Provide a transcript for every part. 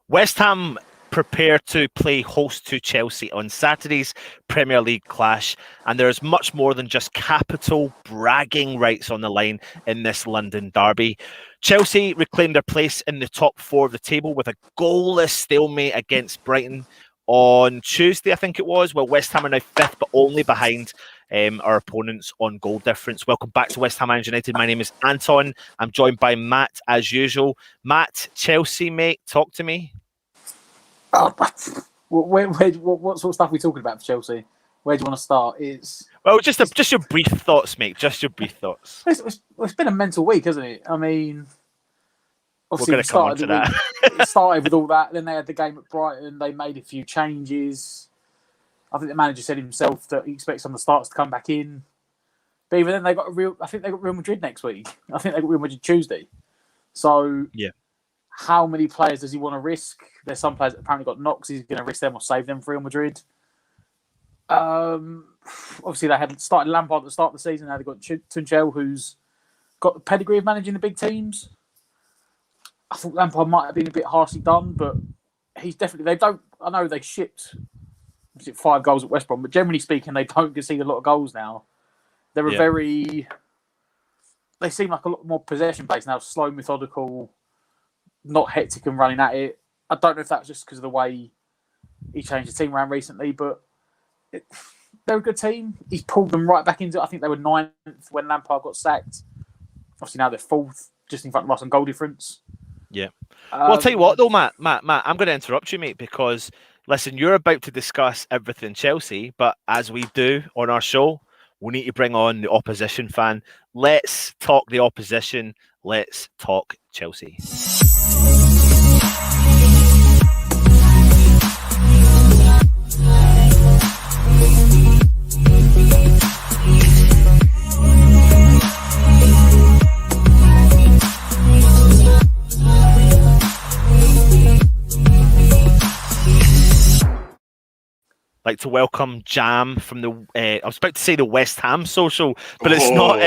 West Ham prepare to play host to Chelsea on Saturday's Premier League clash, and there's much more than just capital bragging rights on the line in this London derby. Chelsea reclaimed their place in the top four of the table with a goalless stalemate against Brighton on Tuesday, I think it was. Well, West Ham are now fifth, but only behind our opponents on goal difference. Welcome back to West Ham Managed United. My name is Anton. I'm joined by Matt as usual. Matt, Chelsea, mate, talk to me. What sort of stuff are we talking about for Chelsea? Where do you want to start? Well, just your brief thoughts, mate. Just your brief thoughts. It's been a mental week, hasn't it? I mean, obviously we're going to come on to that. It started with all that. Then they had the game at Brighton. They made a few changes. I think the manager said himself that he expects some of the starters to come back in. But even then, I think they got Real Madrid next week. I think they got Real Madrid Tuesday. So yeah. How many players does he want to risk? There's some players that apparently got knocks. He's going to risk them or save them for Real Madrid. Obviously, they had started Lampard at the start of the season. Now they've got Tuchel, who's got the pedigree of managing the big teams. I thought Lampard might have been a bit harshly done, but he's definitely. I know they shipped 5 goals at West Brom, but generally speaking, they don't concede a lot of goals now. They're They seem like a lot more possession based now, slow, methodical. Not hectic and running at it. I don't know if that's just because of the way he changed the team around recently, but they're a good team. He's pulled them right back into it. I think they were 9th when Lampard got sacked. Obviously now they're 4th, just in front of us on goal difference. Yeah. Well, I'll tell you what though, Matt, I'm going to interrupt you, mate, because listen, you're about to discuss everything Chelsea, but as we do on our show, we need to bring on the opposition fan. Let's talk the opposition. Let's talk Chelsea. Like to welcome Jam from the I was about to say the West Ham social, but it's not.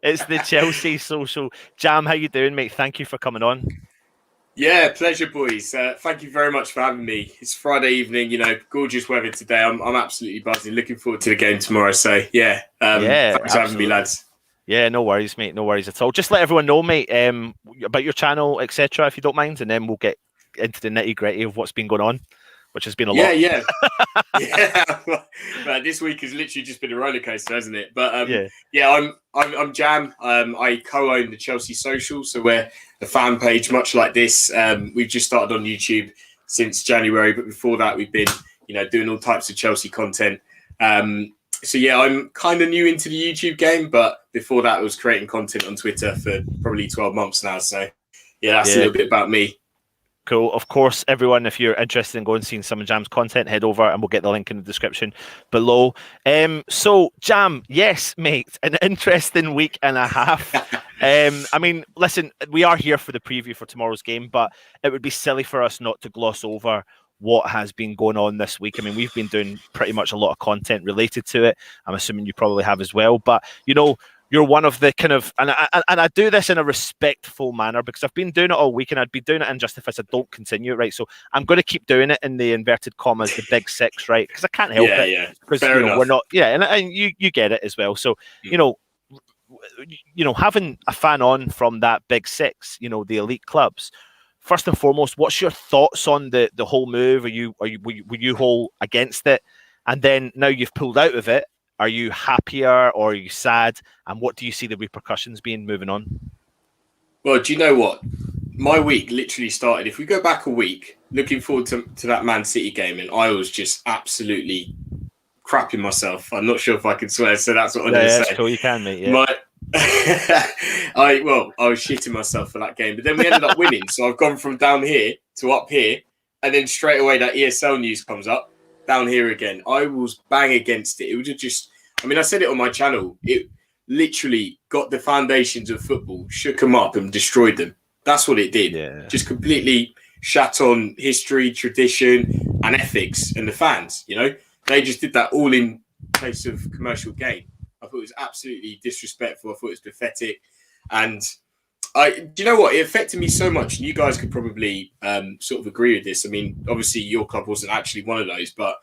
It's the Chelsea social. Jam, how you doing, mate? Thank you for coming on. Yeah, pleasure, boys. Thank you very much for having me. It's Friday evening, gorgeous weather today. I'm absolutely buzzing. Looking forward to the game tomorrow. So yeah, thanks for having me, lads. Yeah, no worries, mate. No worries at all. Just let everyone know, mate, about your channel, etc., if you don't mind, and then we'll get into the nitty gritty of what's been going on, which has been a lot. Yeah. Well, this week has literally just been a roller coaster, hasn't it? But I'm Jam. I co-own the Chelsea Social, so we're a fan page much like this. We've just started on YouTube since January, but before that, we've been doing all types of Chelsea content. So yeah, I'm kind of new into the YouTube game, but before that, I was creating content on Twitter for probably 12 months now. So yeah, that's a little bit about me. Cool. Of course, everyone, if you're interested in going and seeing some of Jam's content, head over and we'll get the link in the description below. So, Jam, yes, mate, an interesting week and a half. I mean, listen, we are here for the preview for tomorrow's game, but it would be silly for us not to gloss over what has been going on this week. I mean, we've been doing pretty much a lot of content related to it. I'm assuming you probably have as well. But, you're one of the kind of, and I do this in a respectful manner because I've been doing it all week and I'd be doing it injustice if I don't continue it, right? So I'm going to keep doing it in the inverted commas, the big 6, right? Because I can't help it. Yeah, because we're not, and you get it as well. So, having a fan on from that big 6, the elite clubs. First and foremost, what's your thoughts on the whole move? Were you whole against it? And then now you've pulled out of it. Are you happier or are you sad? And what do you see the repercussions being moving on? Well, do you know what? My week literally started, if we go back a week, looking forward to that Man City game, and I was just absolutely crapping myself. I'm not sure if I can swear, so that's what I'm going to say. Cool, you can, mate. Yeah. I was shitting myself for that game, but then we ended up winning. So I've gone from down here to up here, and then straight away that ESL news comes up. Down here again. I was bang against it. It was just, I said it on my channel. It literally got the foundations of football, shook them up and destroyed them. That's what it did. Yeah. Just completely shat on history, tradition and ethics and the fans, They just did that all in place of commercial gain. I thought it was absolutely disrespectful. I thought it was pathetic. And Do you know what? It affected me so much. And you guys could probably sort of agree with this. I mean, obviously your club wasn't actually one of those, but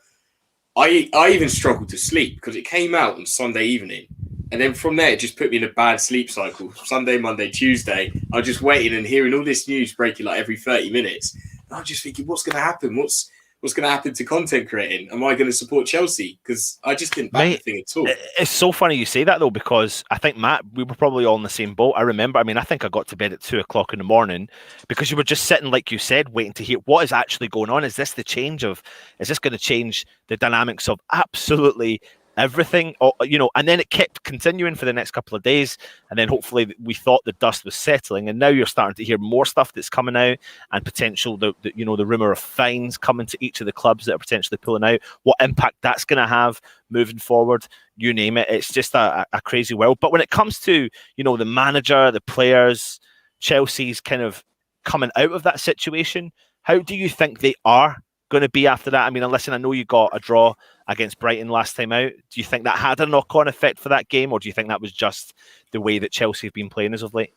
I even struggled to sleep because it came out on Sunday evening. And then from there, it just put me in a bad sleep cycle. Sunday, Monday, Tuesday, I was just waiting and hearing all this news breaking like every 30 minutes. And I'm just thinking, what's going to happen? What's going to happen to content creating? Am I going to support Chelsea? Because I just didn't back the thing at all. It's so funny you say that, though, because I think, Matt, we were probably all in the same boat. I remember, I think I got to bed at 2:00 in the morning because you were just sitting, like you said, waiting to hear what is actually going on. Is this going to change the dynamics of absolutely everything, and then it kept continuing for the next couple of days, and then hopefully we thought the dust was settling, and now you're starting to hear more stuff that's coming out, and potential the rumor of fines coming to each of the clubs that are potentially pulling out, what impact that's going to have moving forward, you name it. It's just a crazy world. But when it comes to the manager, the players, Chelsea's kind of coming out of that situation, how do you think they are going to be after that? Listen, I know you got a draw against Brighton last time out. Do you think that had a knock-on effect for that game, or do you think that was just the way that Chelsea have been playing as of late?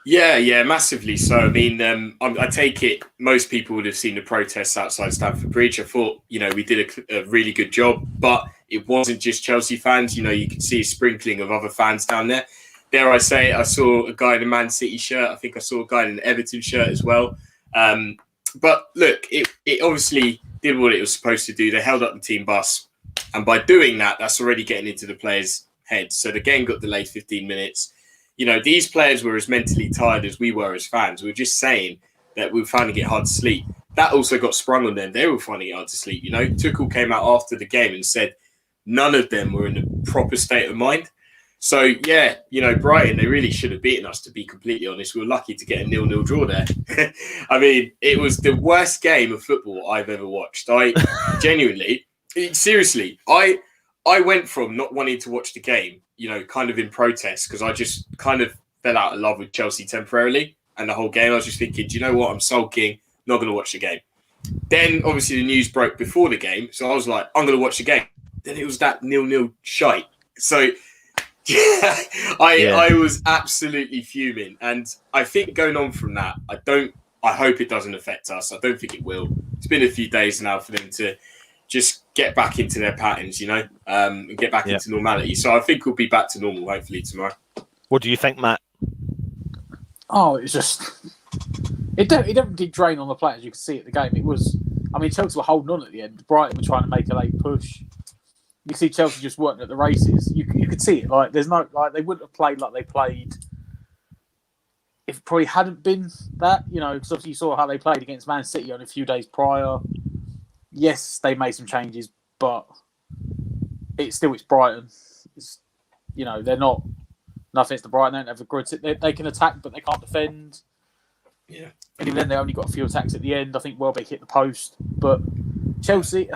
Yeah, massively so. I take it most people would have seen the protests outside Stamford Bridge. I thought, we did a really good job, but it wasn't just Chelsea fans. You could see a sprinkling of other fans down there. Dare I say, I saw a guy in a Man City shirt. I think I saw a guy in an Everton shirt as well. But look, it obviously did what it was supposed to do. They held up the team bus. And by doing that, that's already getting into the players' heads. So the game got delayed 15 minutes. These players were as mentally tired as we were as fans. We were just saying that we were finding it hard to sleep. That also got sprung on them. They were finding it hard to sleep. Tuchel came out after the game and said none of them were in a proper state of mind. So, yeah, Brighton, they really should have beaten us, to be completely honest. We were lucky to get a 0-0 draw there. It was the worst game of football I've ever watched. I genuinely, seriously, I went from not wanting to watch the game, kind of in protest, because I just kind of fell out of love with Chelsea temporarily. And the whole game, I was just thinking, do you know what? I'm sulking, not going to watch the game. Then, obviously, the news broke before the game. So I was like, I'm going to watch the game. Then it was that 0-0 shite. So... Yeah, I was absolutely fuming, and I think going on from that, I hope it doesn't affect us. I don't think it will. It's been a few days now for them to just get back into their patterns, and get back into normality. So I think we'll be back to normal hopefully tomorrow. What do you think, Matt? Oh, it definitely did drain on the players. You could see at the game. It was, Chelsea were holding on at the end. Brighton were trying to make a late push. You see Chelsea just weren't at the races. You could see it. Like, there's no, like, they wouldn't have played like they played if it probably hadn't been that, because obviously you saw how they played against Man City on a few days prior. Yes, they made some changes, but it's Brighton. It's, they're not, nothing against Brighton. They don't have a good, they can attack, but they can't defend. Yeah. And even then, they only got a few attacks at the end. I think Welbeck hit the post. But Chelsea...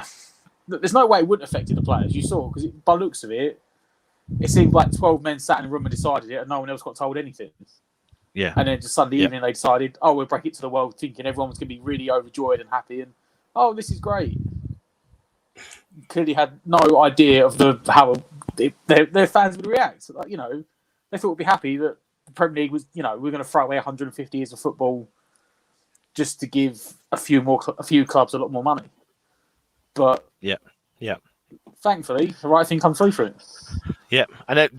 There's no way it wouldn't have affected the players. You saw, because by the looks of it, it seemed like 12 men sat in a room and decided it, and no one else got told anything. Yeah. And then just Sunday evening, they decided, we'll break it to the world, thinking everyone was going to be really overjoyed and happy, and this is great. Clearly had no idea of how their fans would react. Like, they thought would be happy that the Premier League was, we're going to throw away 150 years of football just to give a few clubs a lot more money. But yeah. Thankfully, the right thing comes through for it. Yeah, and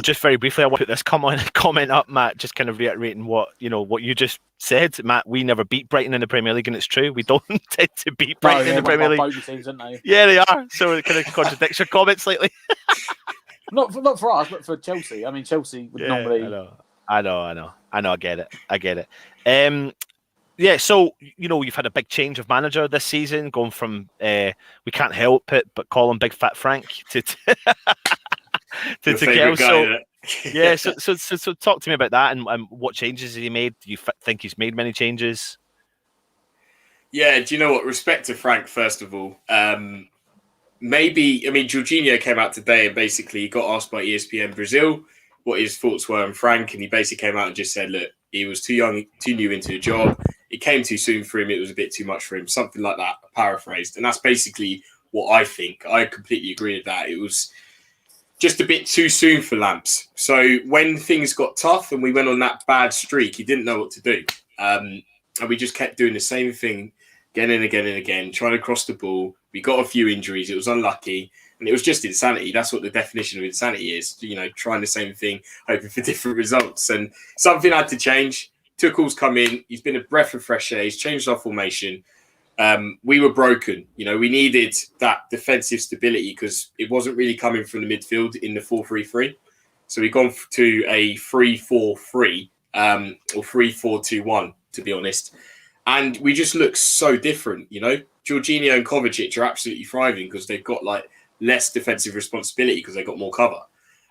just very briefly, I want to put this comment up, Matt. Just kind of reiterating what you just said, Matt. We never beat Brighton in the Premier League, and it's true. We don't tend to beat Brighton in the Premier League. Teams, aren't they? Yeah, they are. So it kind of contradicts your comment slightly. not for us, but for Chelsea. Chelsea would normally. I know. I get it. Yeah, so, you've had a big change of manager this season, going from, we can't help it, but call him Big Fat Frank to Kel. So, yeah, so talk to me about that and what changes he made. Do you think he's made many changes? Yeah, do you know what? Respect to Frank, first of all. Jorginho came out today and basically he got asked by ESPN Brazil what his thoughts were on Frank, and he basically came out and just said, look, he was too young, too new into the job. It came too soon for him. It was a bit too much for him. Something like that, paraphrased. And that's basically what I think. I completely agree with that. It was just a bit too soon for Lamps. So when things got tough and we went on that bad streak, he didn't know what to do. And we just kept doing the same thing again and again and again, trying to cross the ball. We got a few injuries. It was unlucky. And it was just insanity. That's what the definition of insanity is, trying the same thing, hoping for different results. And something had to change. Tuchel's come in. He's been a breath of fresh air. He's changed our formation. We were broken. We needed that defensive stability because it wasn't really coming from the midfield in the 4-3-3. So we've gone to a 3-4-3 or 3-4-2-1, to be honest. And we just look so different, Jorginho and Kovacic are absolutely thriving because they've got less defensive responsibility because they've got more cover.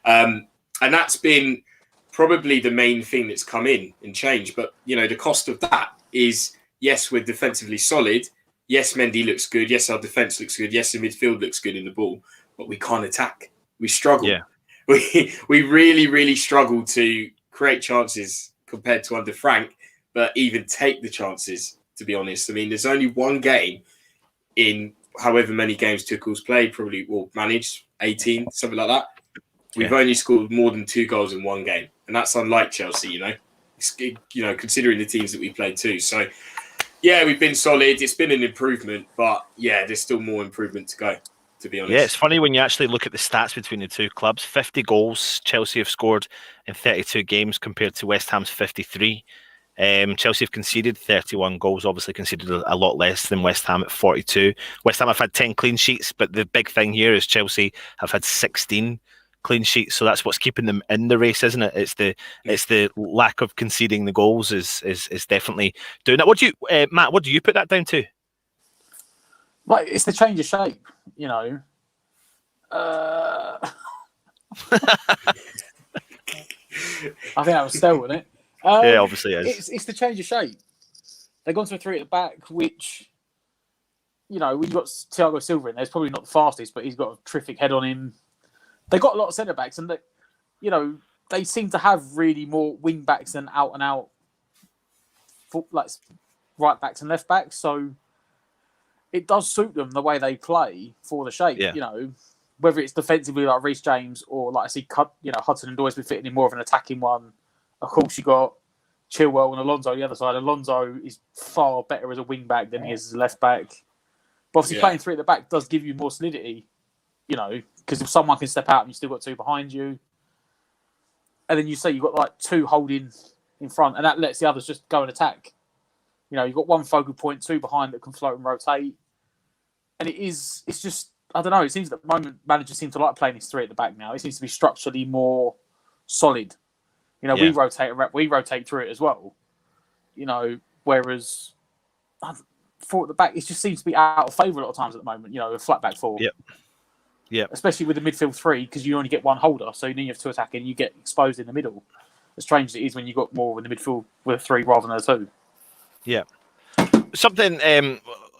And that's been probably the main thing that's come in and changed. But, the cost of that is, yes, we're defensively solid. Yes, Mendy looks good. Yes, our defence looks good. Yes, the midfield looks good in the ball. But we can't attack. We struggle. Yeah. We really, really struggle to create chances compared to under Frank, but even take the chances, to be honest. I mean, there's only one game in however many games Tuchel's played, probably, or managed, 18, something like that. We've only scored more than 2 goals in one game. And that's unlike Chelsea, considering the teams that we played too. So, yeah, we've been solid. It's been an improvement, but yeah, there's still more improvement to go, to be honest. Yeah, it's funny when you actually look at the stats between the two clubs. 50 goals Chelsea have scored in 32 games compared to West Ham's 53. Chelsea have conceded 31 goals, obviously conceded a lot less than West Ham at 42. West Ham have had 10 clean sheets, but the big thing here is Chelsea have had 16 clean sheets, so that's what's keeping them in the race, isn't it? It's the lack of conceding the goals is definitely doing that. What do you, Matt? What do you put that down to? It's the change of shape, I think that was still, wasn't it? Yeah, obviously it is. It's the change of shape. They've gone to a 3 at the back, which, we've got Thiago Silva in there. He's probably not the fastest, but he's got a terrific head on him. They've got a lot of centre-backs, and they seem to have really more wing-backs than out-and-out right-backs and left-backs. So it does suit them the way they play for the shape, whether it's defensively like Reece James or I see, Hudson and Doy's been fitting in more of an attacking one. Of course, you got Chilwell and Alonso on the other side. Alonso is far better as a wing back than he is as a left back. But obviously, playing 3 at the back does give you more solidity, because if someone can step out and you still got 2 behind you, and then you say you've got 2 holding in front, and that lets the others just go and attack. You've got 1 focal point, 2 behind that can float and rotate, and it's just, I don't know. It seems that at the moment managers seem to like playing this 3 at the back now. It seems to be structurally more solid. We rotate through it as well. Whereas 4 at the back, it just seems to be out of favour a lot of times at the moment. A flat back 4. Yep. Especially with the midfield 3, because you only get 1 holder, so then you have 2 attacking, you get exposed in the middle. As strange as it is when you've got more in the midfield with a 3 rather than a 2. Yeah. Something,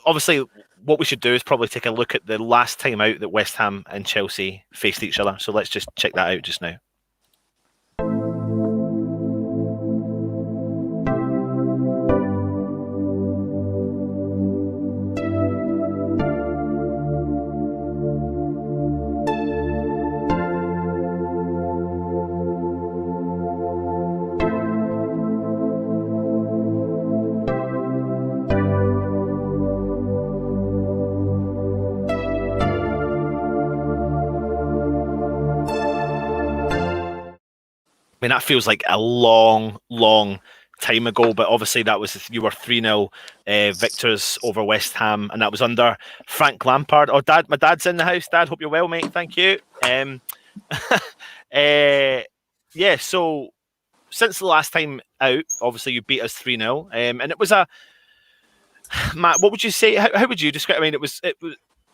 obviously, what we should do is probably take a look at the last time out that West Ham and Chelsea faced each other. So let's just check that out just now. I mean, that feels like a long, long time ago, but obviously that was, you were 3-0 victors over West Ham, and that was under Frank Lampard. Oh, Dad, my dad's in the house. Dad, hope you're well, mate. Thank you. So since the last time out, obviously you beat us 3-0, and it was a, Matt, what would you say? How would you describe? I mean, it was.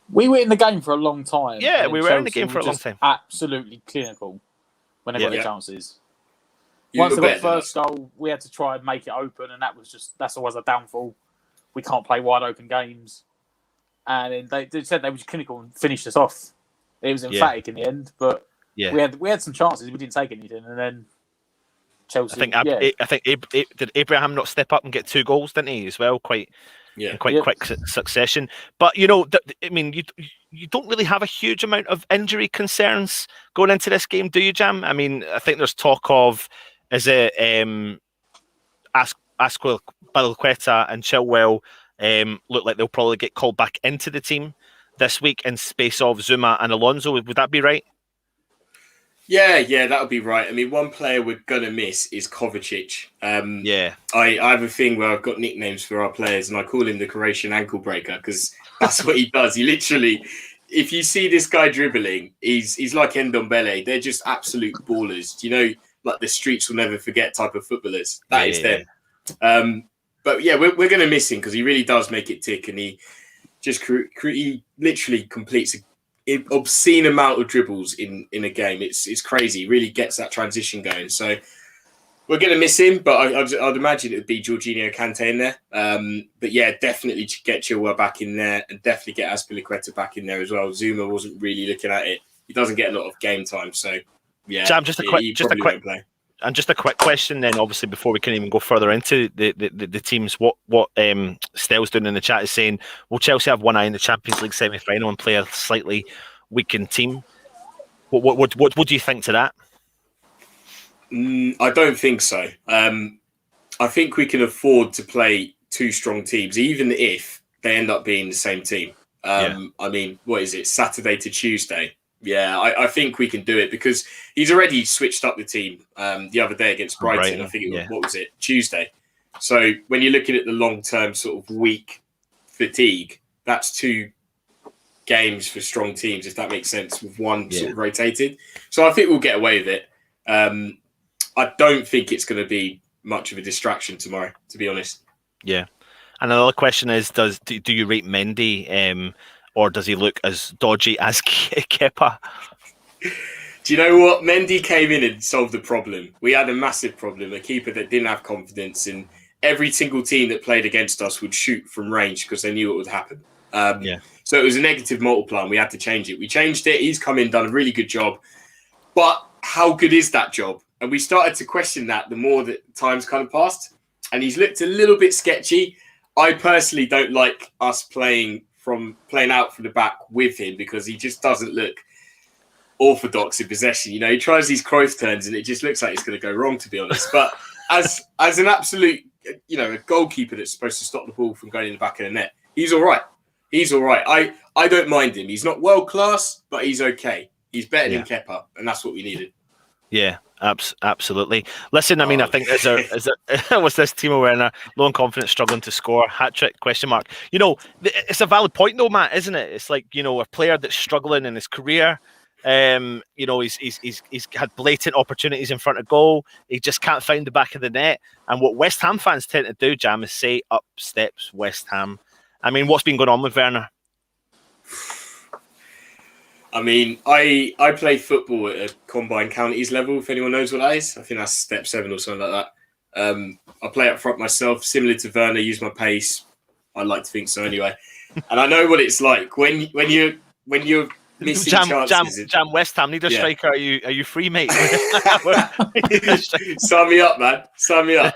We were in the game for a long time. Yeah, we were in the game for a long time. Absolutely clinical when they got the chances. You Once they got the bet. first goal, we had to try and make it open, and that's always a downfall. We can't play wide open games. And then they said they were just clinical and finished us off. It was emphatic in the end, but we had some chances. We didn't take anything, and then Chelsea. I think did Abraham not step up and get 2 goals, didn't he, as well? Quite quick succession. But I mean, you don't really have a huge amount of injury concerns going into this game, do you, Jam? I mean, I think there's talk of, is it Azpilicueta and Chilwell look like they'll probably get called back into the team this week in space of Zuma and Alonso. Would that be right? Yeah, that would be right. I mean, one player we're going to miss is Kovacic. I have a thing where I've got nicknames for our players, and I call him the Croatian ankle breaker because that's what he does. He literally, if you see this guy dribbling, he's like Ndombele. They're just absolute ballers. You know, like the streets will never forget type of footballers. That is them. But yeah, we're going to miss him because he really does make it tick, and he just he literally completes an obscene amount of dribbles in a game. It's crazy. He really gets that transition going. So we're going to miss him, but I'd imagine it would be Jorginho Kante in there. But yeah, definitely get Chilwell back in there, and definitely get Azpilicueta back in there as well. Zuma wasn't really looking at it. He doesn't get a lot of game time, so yeah. Jam, just a quick question then, obviously, before we can even go further into the teams. What Stell's doing in the chat is saying, will Chelsea have one eye in the Champions League semi-final and play a slightly weakened team? What do you think to that? I don't think so. I think we can afford to play two strong teams, even if they end up being the same team. I mean, what is it? Saturday to Tuesday. Yeah, I think we can do it because he's already switched up the team the other day against Brighton. I think it was, what was it? Tuesday. So when you're looking at the long-term sort of weak fatigue, that's two games for strong teams, if that makes sense, with one sort of rotated. So I think we'll get away with it. I don't think it's going to be much of a distraction tomorrow, to be honest. Yeah. And another question is, do you rate Mendy? Or does he look as dodgy as Kepa? Do you know what? Mendy came in and solved the problem. We had a massive problem, a keeper that didn't have confidence, and every single team that played against us would shoot from range because they knew what would happen. So it was a negative multiplier, and we had to change it. We changed it. He's come in, done a really good job. But how good is that job? And we started to question that the more that time's kind of passed. And he's looked a little bit sketchy. I personally don't like us playing out from the back with him because he just doesn't look orthodox in possession. You know, he tries these Cruyff turns and it just looks like it's going to go wrong, to be honest. But as an absolute, you know, a goalkeeper that's supposed to stop the ball from going in the back of the net, he's all right. He's all right. I don't mind him. He's not world class, but he's okay. He's better than Kepa, and that's what we needed. Yeah, absolutely. Listen, I mean, I think was this Timo Werner, low in confidence, struggling to score, hat-trick, question mark. You know, it's a valid point though, Matt, isn't it? It's like, you know, a player that's struggling in his career, you know, he's had blatant opportunities in front of goal. He just can't find the back of the net. And what West Ham fans tend to do, Jam, is say, up steps West Ham. I mean, what's been going on with Werner? I mean, I play football at a combined counties level, if anyone knows what that is. I think that's step 7 or something like that. I play up front myself, similar to Werner, use my pace. I like to think so anyway. And I know what it's like when you're missing chances. Jam, West Ham need a striker. Are you free, mate? Sign me up, man. Sign me up.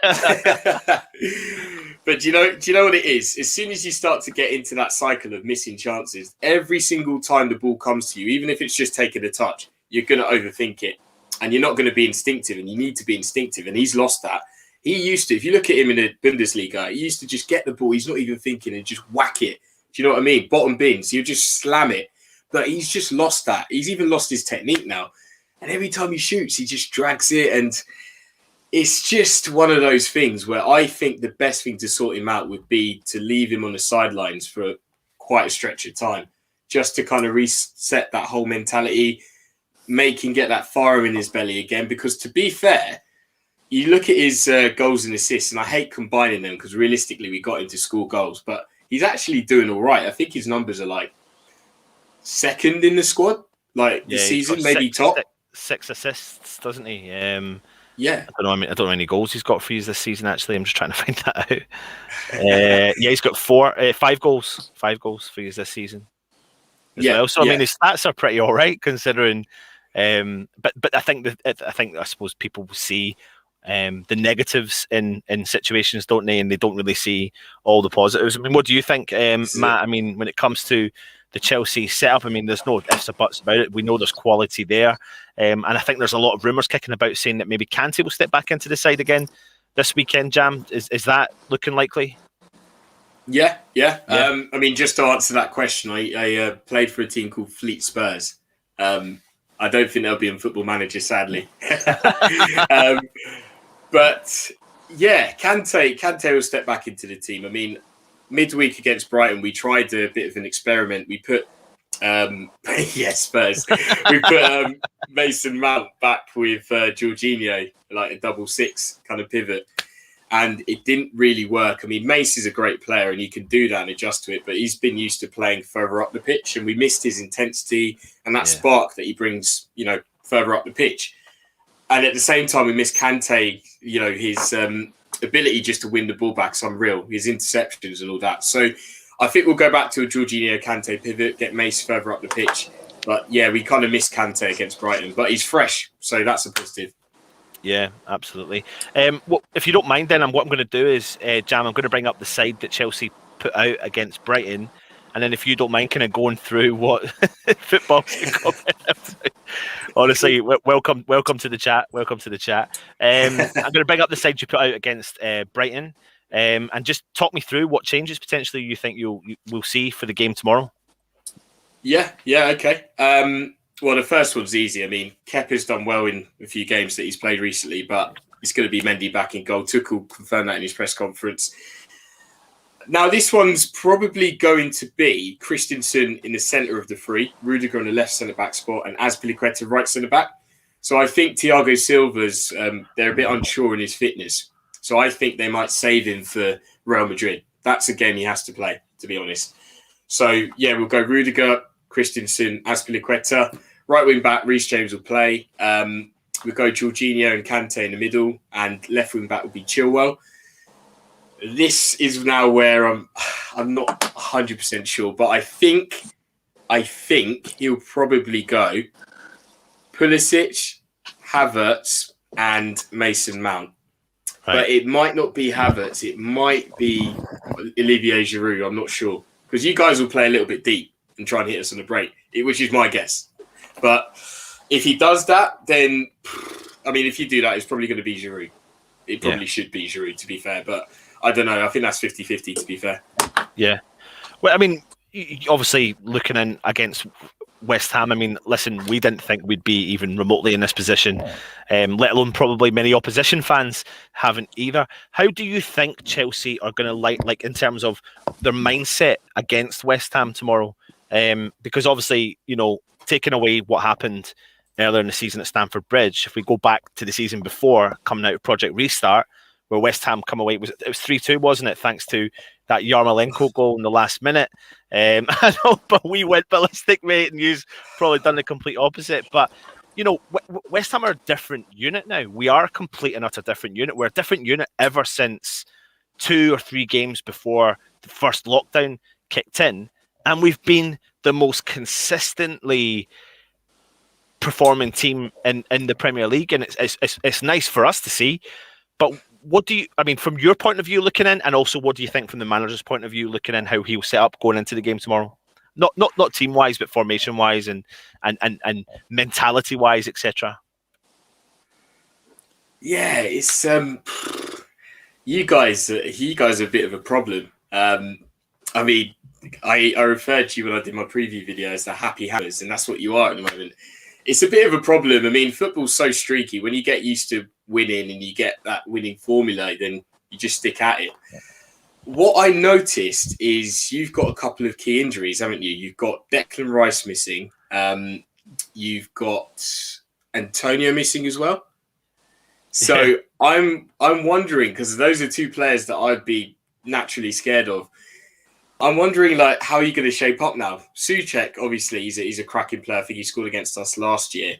But do you know what it is? As soon as you start to get into that cycle of missing chances, every single time the ball comes to you, even if it's just taking a touch, you're going to overthink it. And you're not going to be instinctive, and you need to be instinctive. And he's lost that. He used to, if you look at him in the Bundesliga, he used to just get the ball. He's not even thinking and just whack it. Do you know what I mean? Bottom bins. You just slam it. But he's just lost that. He's even lost his technique now. And every time he shoots, he just drags it. And it's just one of those things where I think the best thing to sort him out would be to leave him on the sidelines for quite a stretch of time, just to kind of reset that whole mentality, make him get that fire in his belly again. Because to be fair, you look at his goals and assists, and I hate combining them because realistically we got him to score goals, but he's actually doing all right. I think his numbers are like second in the squad, like this season, maybe top. 6 assists, doesn't he? Yeah, I don't know how many goals he's got for you this season. Actually, I'm just trying to find that out. He's got 5 goals for you this season. Well. So I mean, his stats are pretty all right considering. But I think I suppose people see the negatives in situations, don't they? And they don't really see all the positives. I mean, what do you think, Matt? I mean, when it comes to the Chelsea setup. I mean, there's no ifs or buts about it. We know there's quality there. And I think there's a lot of rumours kicking about saying that maybe Kante will step back into the side again this weekend, Jam. Is that looking likely? Yeah. I mean, just to answer that question, I played for a team called Fleet Spurs. I don't think they'll be in Football Manager, sadly. But yeah, Kante will step back into the team. I mean, midweek against Brighton, we tried a bit of an experiment. We put, Spurs. We put Mason Mount back with Jorginho, like a 6-6 kind of pivot. And it didn't really work. I mean, Mace is a great player and he can do that and adjust to it, but he's been used to playing further up the pitch and we missed his intensity and that spark that he brings, further up the pitch. And at the same time, we missed Kante, his ability just to win the ball back is unreal, his interceptions and all that. So I think we'll go back to a Jorginho Kante pivot, get Mace further up the pitch. But yeah, we kind of missed Kante against Brighton, but he's fresh. So that's a positive. Yeah, absolutely. Well, if you don't mind, then what I'm going to do is, Jam, I'm going to bring up the side that Chelsea put out against Brighton, and then if you don't mind, kind of going through what football. Honestly, welcome to the chat. Welcome to the chat. I'm going to bring up the side you put out against Brighton, and just talk me through what changes potentially you think we'll see for the game tomorrow. Yeah, okay. Well, the first one's easy. I mean, Kepa's done well in a few games that he's played recently, but it's going to be Mendy back in goal. Tuchel confirmed that in his press conference. Now, this one's probably going to be Christensen in the centre of the three, Rudiger on the left centre-back spot, and Azpilicueta right centre-back. So I think Thiago Silva's, they're a bit unsure in his fitness. So I think they might save him for Real Madrid. That's a game he has to play, to be honest. So, yeah, we'll go Rudiger, Christensen, Azpilicueta. Right wing back, Reece James will play. We'll go Jorginho and Kante in the middle, and left wing back will be Chilwell. This is now where I'm not 100% sure, but I think he'll probably go Pulisic, Havertz, and Mason Mount. Right. But it might not be Havertz. It might be Olivier Giroud. I'm not sure. Because you guys will play a little bit deep and try and hit us on the break, which is my guess. But if he does that, then, I mean, if you do that, it's probably going to be Giroud. It probably should be Giroud, to be fair. But I don't know. I think that's 50-50, to be fair. Yeah. Well, I mean, obviously, looking in against West Ham, I mean, listen, we didn't think we'd be even remotely in this position, let alone probably many opposition fans haven't either. How do you think Chelsea are going to like in terms of their mindset against West Ham tomorrow? Because obviously, taking away what happened earlier in the season at Stamford Bridge, if we go back to the season before coming out of Project Restart, where West Ham come away, it was 3-2, wasn't it? Thanks to that Yarmolenko goal in the last minute. I know, but we went ballistic, mate, and you've probably done the complete opposite. But, West Ham are a different unit now. We are a complete and utter different unit. We're a different unit ever since 2 or 3 games before the first lockdown kicked in. And we've been the most consistently performing team in the Premier League. And it's nice for us to see. But what do you, I mean, from your point of view looking in, and also what do you think from the manager's point of view looking in, how he'll set up going into the game tomorrow? Not team wise, but formation wise and mentality wise, etc. Yeah, it's you guys are a bit of a problem. I mean, I referred to you when I did my preview video as the happy hammers, and that's what you are at the moment. It's a bit of a problem. I mean, football's so streaky. When you get used to winning and you get that winning formula, then you just stick at it. What I noticed is you've got a couple of key injuries, haven't you? You've got Declan Rice missing. You've got Antonio missing as well. So I'm wondering, because those are 2 players that I'd be naturally scared of. I'm wondering, how are you going to shape up now? Souček, obviously, he's a cracking player. I think he scored against us last year.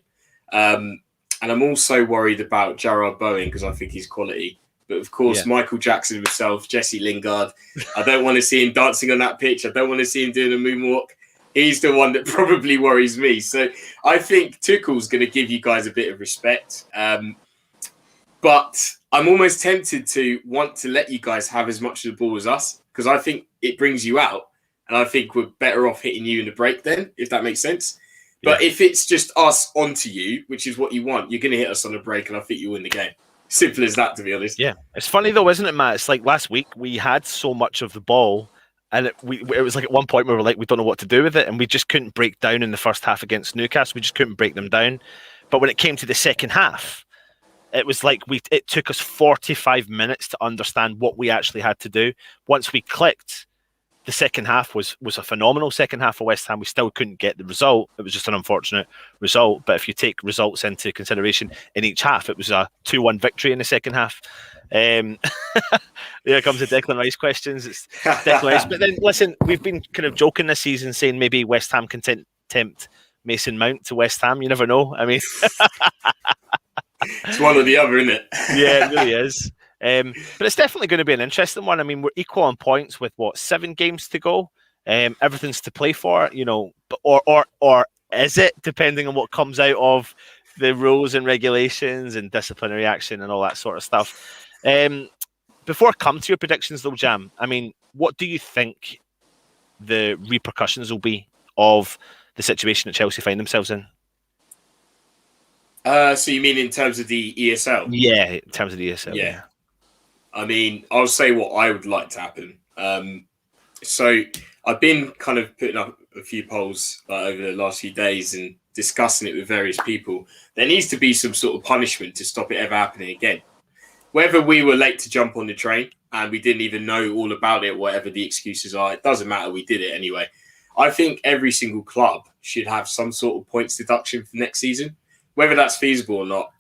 And I'm also worried about Jarrod Bowen because I think he's quality. But, of course, Michael Jackson himself, Jesse Lingard, I don't want to see him dancing on that pitch. I don't want to see him doing a moonwalk. He's the one that probably worries me. So I think Tuchel's going to give you guys a bit of respect. But I'm almost tempted to want to let you guys have as much of the ball as us because I think it brings you out. And I think we're better off hitting you in the break then, if that makes sense. But if it's just us onto you, which is what you want, you're going to hit us on a break, and I think you win the game. Simple as that, to be honest. Yeah. It's funny, though, isn't it, Matt? It's like last week we had so much of the ball, and it was like at one point we were like, we don't know what to do with it, and we just couldn't break down in the first half against Newcastle. We just couldn't break them down. But when it came to the second half, it was like it took us 45 minutes to understand what we actually had to do. Once we clicked, the second half was a phenomenal second half for West Ham. We still couldn't get the result. It was just an unfortunate result. But if you take results into consideration in each half, it was a 2-1 victory in the second half. Here comes the Declan Rice questions. It's Declan Rice. But then, listen, we've been kind of joking this season saying maybe West Ham can tempt Mason Mount to West Ham. You never know. I mean... It's one or the other, isn't it? Yeah, it really is. But it's definitely going to be an interesting one. I mean, we're equal on points with 7 games to go. Everything's to play for, or is it, depending on what comes out of the rules and regulations and disciplinary action and all that sort of stuff. Before I come to your predictions, though, Jam, I mean, what do you think the repercussions will be of the situation that Chelsea find themselves in? So you mean in terms of the ESL? Yeah, in terms of the ESL. Yeah. I mean, I'll say what I would like to happen. So I've been kind of putting up a few polls over the last few days and discussing it with various people. There needs to be some sort of punishment to stop it ever happening again. Whether we were late to jump on the train and we didn't even know all about it, whatever the excuses are, it doesn't matter. We did it anyway. I think every single club should have some sort of points deduction for next season. Whether that's feasible or not,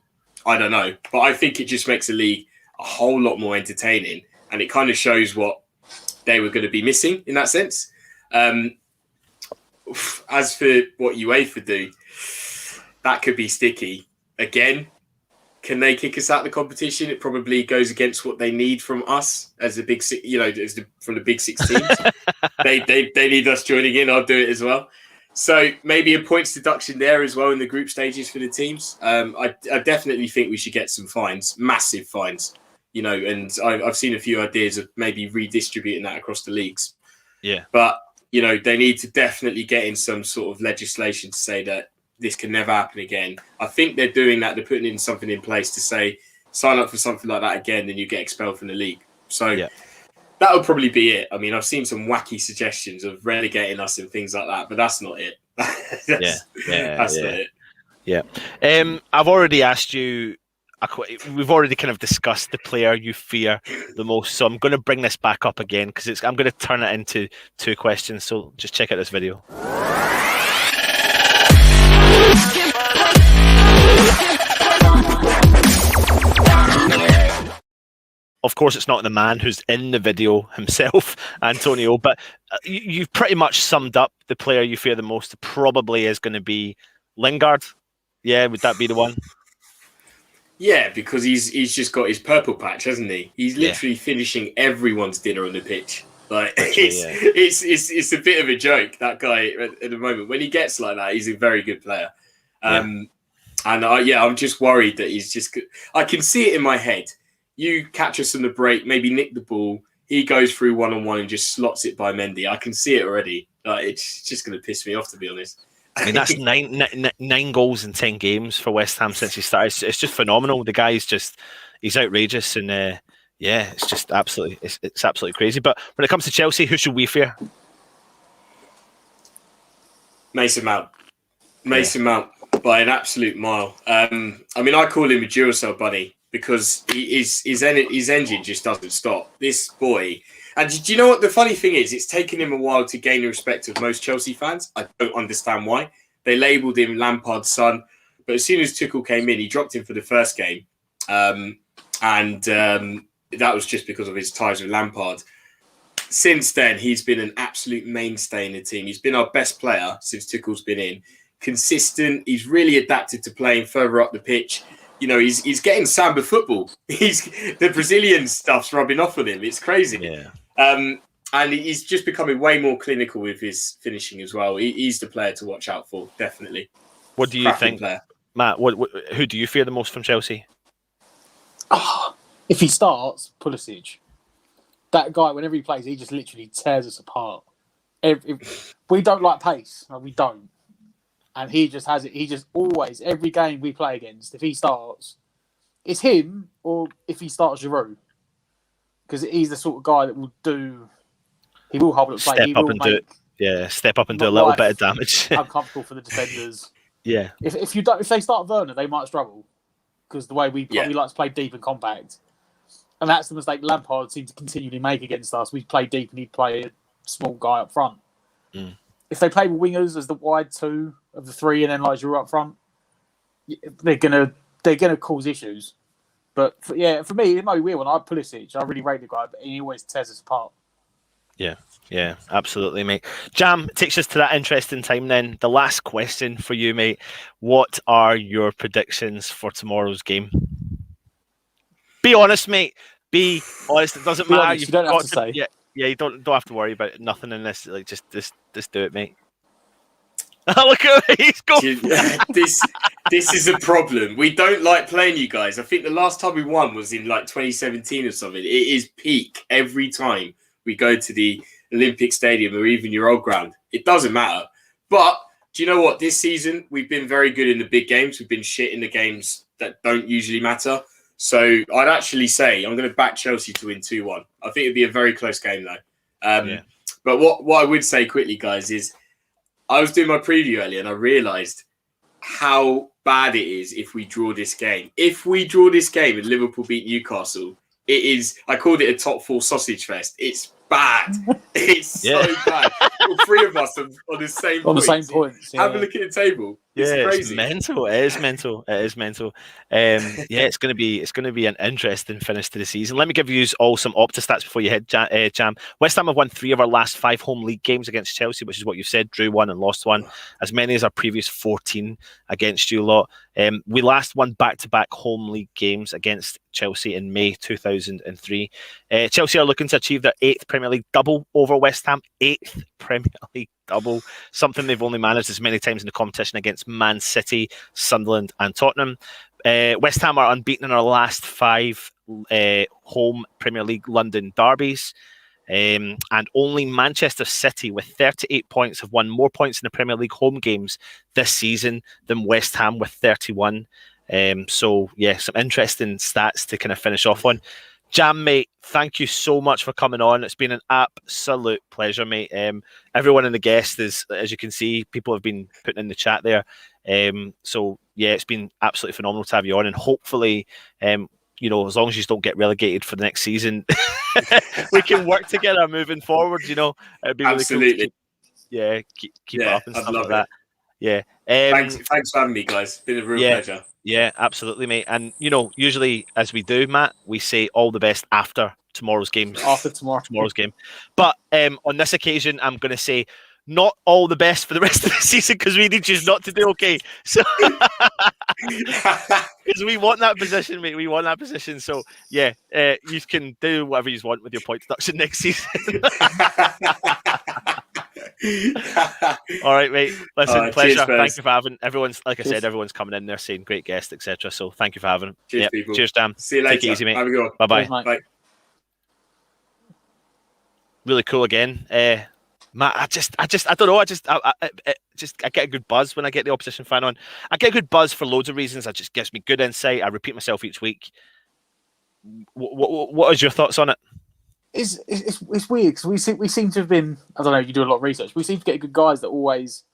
I don't know. But I think it just makes the league a whole lot more entertaining. And it kind of shows what they were going to be missing in that sense. As for what UEFA do, that could be sticky. Again, can they kick us out of the competition? It probably goes against what they need from us as a big, from the big 6 teams. they need us joining in. I'll do it as well. So maybe a points deduction there as well in the group stages for the teams. I definitely think we should get some fines, massive fines, and I've seen a few ideas of maybe redistributing that across the leagues. Yeah. But, they need to definitely get in some sort of legislation to say that this can never happen again. I think they're doing that. They're putting in something in place to say, sign up for something like that again, then you get expelled from the league. So that would probably be it. I mean, I've seen some wacky suggestions of relegating us and things like that, but that's not it. That's not it. Yeah. I've already asked you, we've already kind of discussed the player you fear the most. So I'm going to bring this back up again because I'm going to turn it into 2 questions. So just check out this video. Of course, it's not the man who's in the video himself, Antonio, but you've pretty much summed up the player you fear the most. Probably is going to be Lingard. Yeah, would that be the one? Yeah, because he's just got his purple patch, hasn't he? He's literally finishing everyone's dinner on the pitch. Like it's a bit of a joke, that guy at the moment. When he gets like that, he's a very good player. And I'm just worried that he's just. I can see it in my head. You catch us on the break, maybe nick the ball. He goes through 1-on-1 and just slots it by Mendy. I can see it already. It's just going to piss me off, to be honest. I mean, that's nine goals in 10 games for West Ham since he started. It's just phenomenal. The guy's he's outrageous, and it's just absolutely, it's absolutely crazy. But when it comes to Chelsea, who should we fear? Mason Mount. Mount by an absolute mile. I mean, I call him a Duracell bunny because his engine just doesn't stop. This boy. And do you know what the funny thing is? It's taken him a while to gain the respect of most Chelsea fans. I don't understand why. They labelled him Lampard's son. But as soon as Tuchel came in, he dropped him for the first game. And that was just because of his ties with Lampard. Since then, he's been an absolute mainstay in the team. He's been our best player since Tuchel's been in. Consistent. He's really adapted to playing further up the pitch. He's getting Samba football. The Brazilian stuff's rubbing off on him. It's crazy. Yeah. And he's just becoming way more clinical with his finishing as well. He's the player to watch out for, definitely. What do you think, player. Matt? Who do you fear the most from Chelsea? If he starts, Pulisic. That guy, whenever he plays, he just literally tears us apart We don't like pace. No, we don't. And he just has it. He just always, every game we play against, if he starts, it's him, or if he starts Giroud. Because he's the sort of guy that will do. He will hold up play. Step up and do it. Yeah, step up and do a little bit of damage. Uncomfortable for the defenders. Yeah. If they start Werner, they might struggle because the way we like to play deep and compact, and that's the mistake Lampard seemed to continually make against us. We play deep and he'd play a small guy up front. If they play with wingers as the wide two of the three, and then like Giroud up front, they're gonna cause issues. But for me, it might be weird when I Pulisic. I really rate the guy, but he always tears us apart. Yeah, absolutely, mate. Jam, takes us to that interesting time then. The last question for you, mate. What are your predictions for tomorrow's game? Be honest, mate. Be honest. It doesn't matter. Honest, you don't have to say. Yeah, you don't have to worry about nothing in this. Like, just do it, mate. Look at him. He's going. This is a problem. We don't like playing you guys. I think the last time we won was in like 2017 or something. It is peak every time we go to the Olympic Stadium or even your old ground. It doesn't matter. But do you know what? This season, we've been very good in the big games. We've been shit in the games that don't usually matter. So I'd actually say I'm going to back Chelsea to win 2-1. I think it'd be a very close game, though. But what I would say quickly, guys, is I was doing my preview earlier and I realised how bad it is if we draw this game. If we draw this game and Liverpool beat Newcastle, it is, I called it a top four sausage fest. It's bad. It's so bad. All three of us on the same on the same points. Have a look at the table. It's crazy. It's mental. It is mental. It's going to be an interesting finish to the season. Let me give you all some Opta stats before you head, Jam. West Ham have won 3 of our last 5 home league games against Chelsea, which is what you've said. Drew 1 and lost 1, as many as our previous 14 against you lot. We last won back-to-back home league games against Chelsea in May 2003. Chelsea are looking to achieve their 8th Premier League double over West Ham. 8th Premier League double, something they've only managed as many times in the competition against Man City, Sunderland and Tottenham. West Ham are unbeaten in our last 5 home Premier League London derbies. And only Manchester City with 38 points have won more points in the Premier League home games this season than West Ham with 31. Some interesting stats to kind of finish off on. Jam, mate, thank you so much for coming on. It's been an absolute pleasure, mate. Everyone in the guest is, as you can see, people have been putting in the chat there. It's been absolutely phenomenal to have you on, and hopefully, as long as you don't get relegated for the next season, we can work together moving forward. It'd be really absolutely cool. Keep it up and stuff like that. Yeah. Thanks for having me, guys. It's been a real pleasure. Yeah, absolutely, mate. And, usually, as we do, Matt, we say all the best after tomorrow's game. After tomorrow's game. But on this occasion, I'm going to say not all the best for the rest of the season, because we need you not to do okay. So, because we want that position, mate. We want that position. So, you can do whatever you want with your point deduction next season. All right, mate. Listen, pleasure. Cheers, thank you for having everyone's. Like I said, everyone's coming in there saying great guest, etc. So thank you for having. Cheers, people. Cheers, Dan. See you later. Take it easy, mate. Have a good one. Bye. Bye. Really cool again, Matt. I don't know. I get a good buzz when I get the opposition fan on. I get a good buzz for loads of reasons. It just gives me good insight. I repeat myself each week. What is your thoughts on it? It's weird because we seem to have been, I don't know, you do a lot of research. We seem to get good guys that always,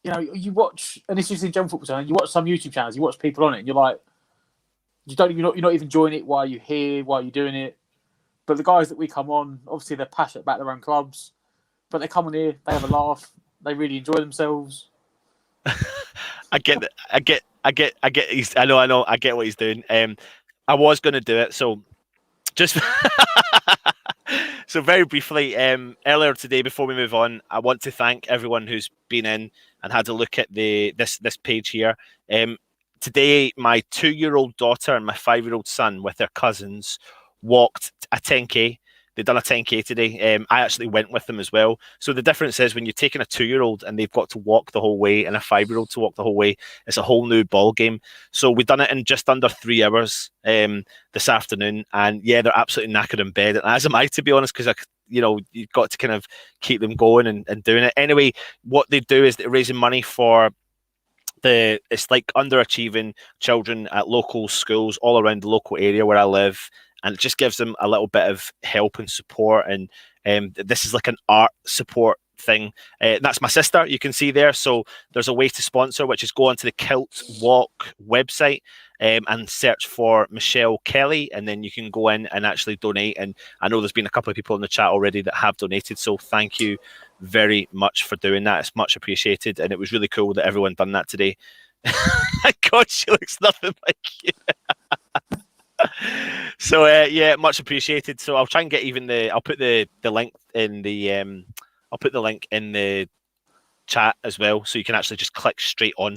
you watch, and it's just in general football channel. You watch some YouTube channels, you watch people on it, and you're like, you're not even enjoying it while you're here, while you're doing it. But the guys that we come on, obviously they're passionate about their own clubs, but they come on here, they have a laugh, they really enjoy themselves. I get it. I get. I know. I get what he's doing. I was going to do it, so just. So very briefly, earlier today, before we move on, I want to thank everyone who's been in and had a look at this page here. Today, my 2-year-old daughter and my 5-year-old son with their cousins walked a 10K. They've done a 10K today. I actually went with them as well. So the difference is when you're taking a 2-year-old and they've got to walk the whole way and a 5-year-old to walk the whole way, it's a whole new ball game. So we've done it in just under 3 hours this afternoon. And yeah, they're absolutely knackered in bed. And as am I, to be honest, because you've got to kind of keep them going and doing it. Anyway, what they do is they're raising money for it's like underachieving children at local schools all around the local area where I live, and it just gives them a little bit of help and support. And this is like an art support thing. That's my sister, you can see there. So there's a way to sponsor, which is go onto the Kilt Walk website and search for Michelle Kelly, and then you can go in and actually donate. And I know there's been a couple of people in the chat already that have donated, so thank you very much for doing that. It's much appreciated, and it was really cool that everyone done that today. My God, she looks nothing like you. So yeah, much appreciated. So I'll try and get I'll put the link in the I'll put the link in the chat as well, so you can actually just click straight on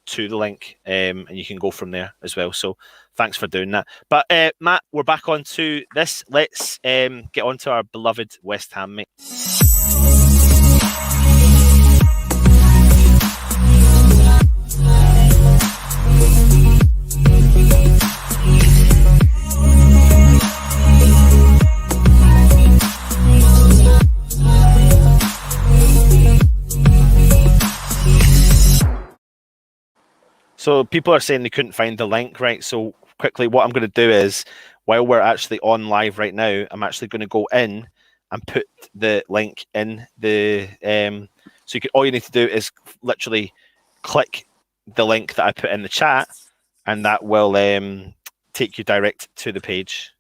to the link, and you can go from there as well. So thanks for doing that. But Matt, we're back on to this. Let's get on to our beloved West Ham, mate. So people are saying they couldn't find the link, right? So quickly, what I'm going to do is, while we're actually on live right now, I'm actually going to go in and put the link in the. So all you need to do is literally click the link that I put in the chat, and that will take you direct to the page.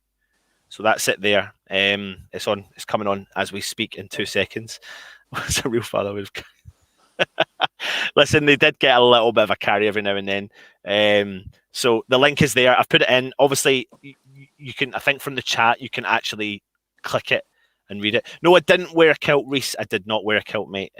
So that's it there. It's on. It's coming on as we speak in 2 seconds. It's a real father with. Listen, they did get a little bit of a carry every now and then. So the link is there. I've put it in. Obviously, you can, I think from the chat, you can actually click it and read it. No, I didn't wear a kilt, Reese. I did not wear a kilt, mate.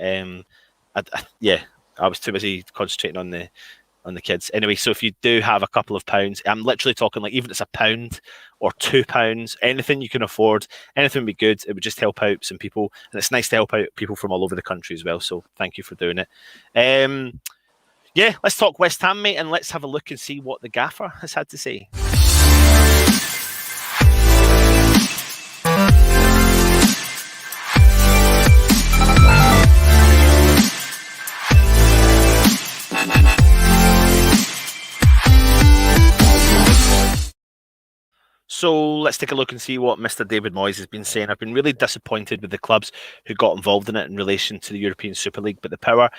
Yeah, I was too busy concentrating on the kids. Anyway, so if you do have a couple of pounds, I'm literally talking like even if it's £1 or £2, anything you can afford, anything would be good. It would just help out some people, and it's nice to help out people from all over the country as well. So thank you for doing it. Yeah, let's talk West Ham, mate, and let's have a look and see what the gaffer has had to say. So let's take a look and see what Mr. David Moyes has been saying. I've been really disappointed with the clubs who got involved in it in relation to the European Super League, but the power,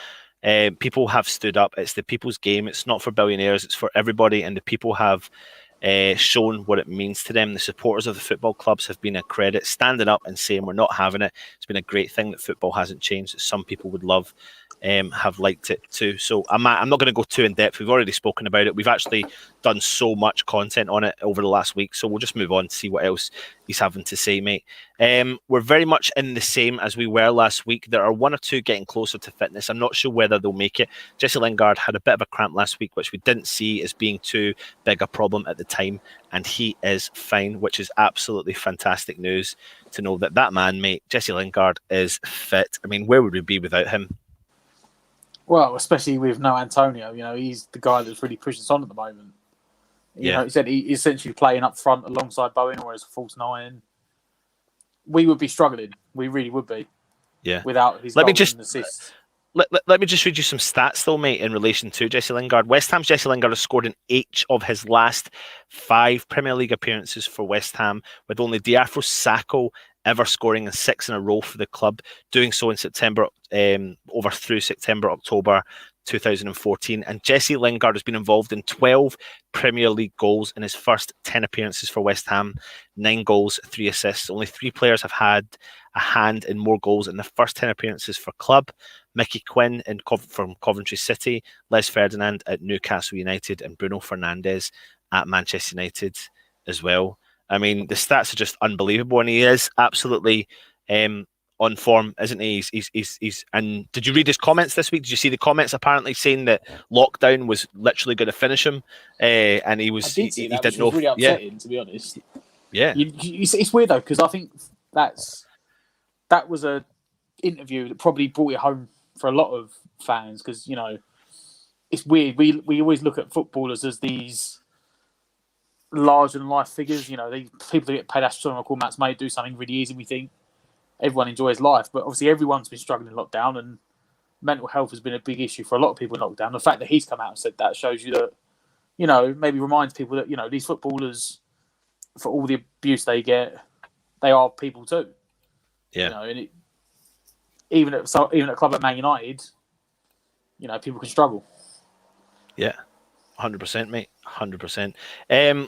people have stood up. It's the people's game. It's not for billionaires. It's for everybody, and the people have shown what it means to them. The supporters of the football clubs have been a credit, standing up and saying we're not having it. It's been a great thing that football hasn't changed. Some people would love have liked it too. So I'm not going to go too in depth. We've already spoken about it. We've actually done so much content on it over the last week. So we'll just move on to see what else he's having to say, mate. We're very much in the same as we were last week. There are one or two getting closer to fitness. I'm not sure whether they'll make it. Jesse Lingard had a bit of a cramp last week, which we didn't see as being too big a problem at the time. And he is fine, which is absolutely fantastic news to know that that man, mate, Jesse Lingard, is fit. I mean, where would we be without him? Well, especially with no Antonio, he's the guy that's really pushing us on at the moment. You know, he said he's essentially playing up front alongside Bowen or as a false nine. We would be struggling. We really would be. Yeah. Without his goals and assists. Let me just read you some stats, though, mate, in relation to Jesse Lingard. West Ham's Jesse Lingard has scored in each of his last 5 Premier League appearances for West Ham, with only Diafra Sakho ever scoring in 6 in a row for the club, doing so in September, through September, October 2014. And Jesse Lingard has been involved in 12 Premier League goals in his first 10 appearances for West Ham, 9 goals, 3 assists. Only 3 players have had a hand in more goals in the first 10 appearances for club. Mickey Quinn from Coventry City, Les Ferdinand at Newcastle United, and Bruno Fernandes at Manchester United as well. I mean, the stats are just unbelievable, and he is absolutely on form, isn't he? He's. And did you read his comments this week? Did you see the comments apparently saying that lockdown was literally going to finish him? And he was. I did see that, which was really upsetting, to be honest. Yeah, it's weird though, because I think that was a interview that probably brought it home for a lot of fans because it's weird. We always look at footballers as these larger than life figures. These people who get paid astronomical amounts may do something really easy. We think everyone enjoys life, but obviously everyone's been struggling in lockdown, and mental health has been a big issue for a lot of people in lockdown. The fact that he's come out and said that shows you that maybe reminds people that these footballers, for all the abuse they get, they are people too. Yeah. And even at a club like Man United, people can struggle. Yeah. 100%, mate. 100%.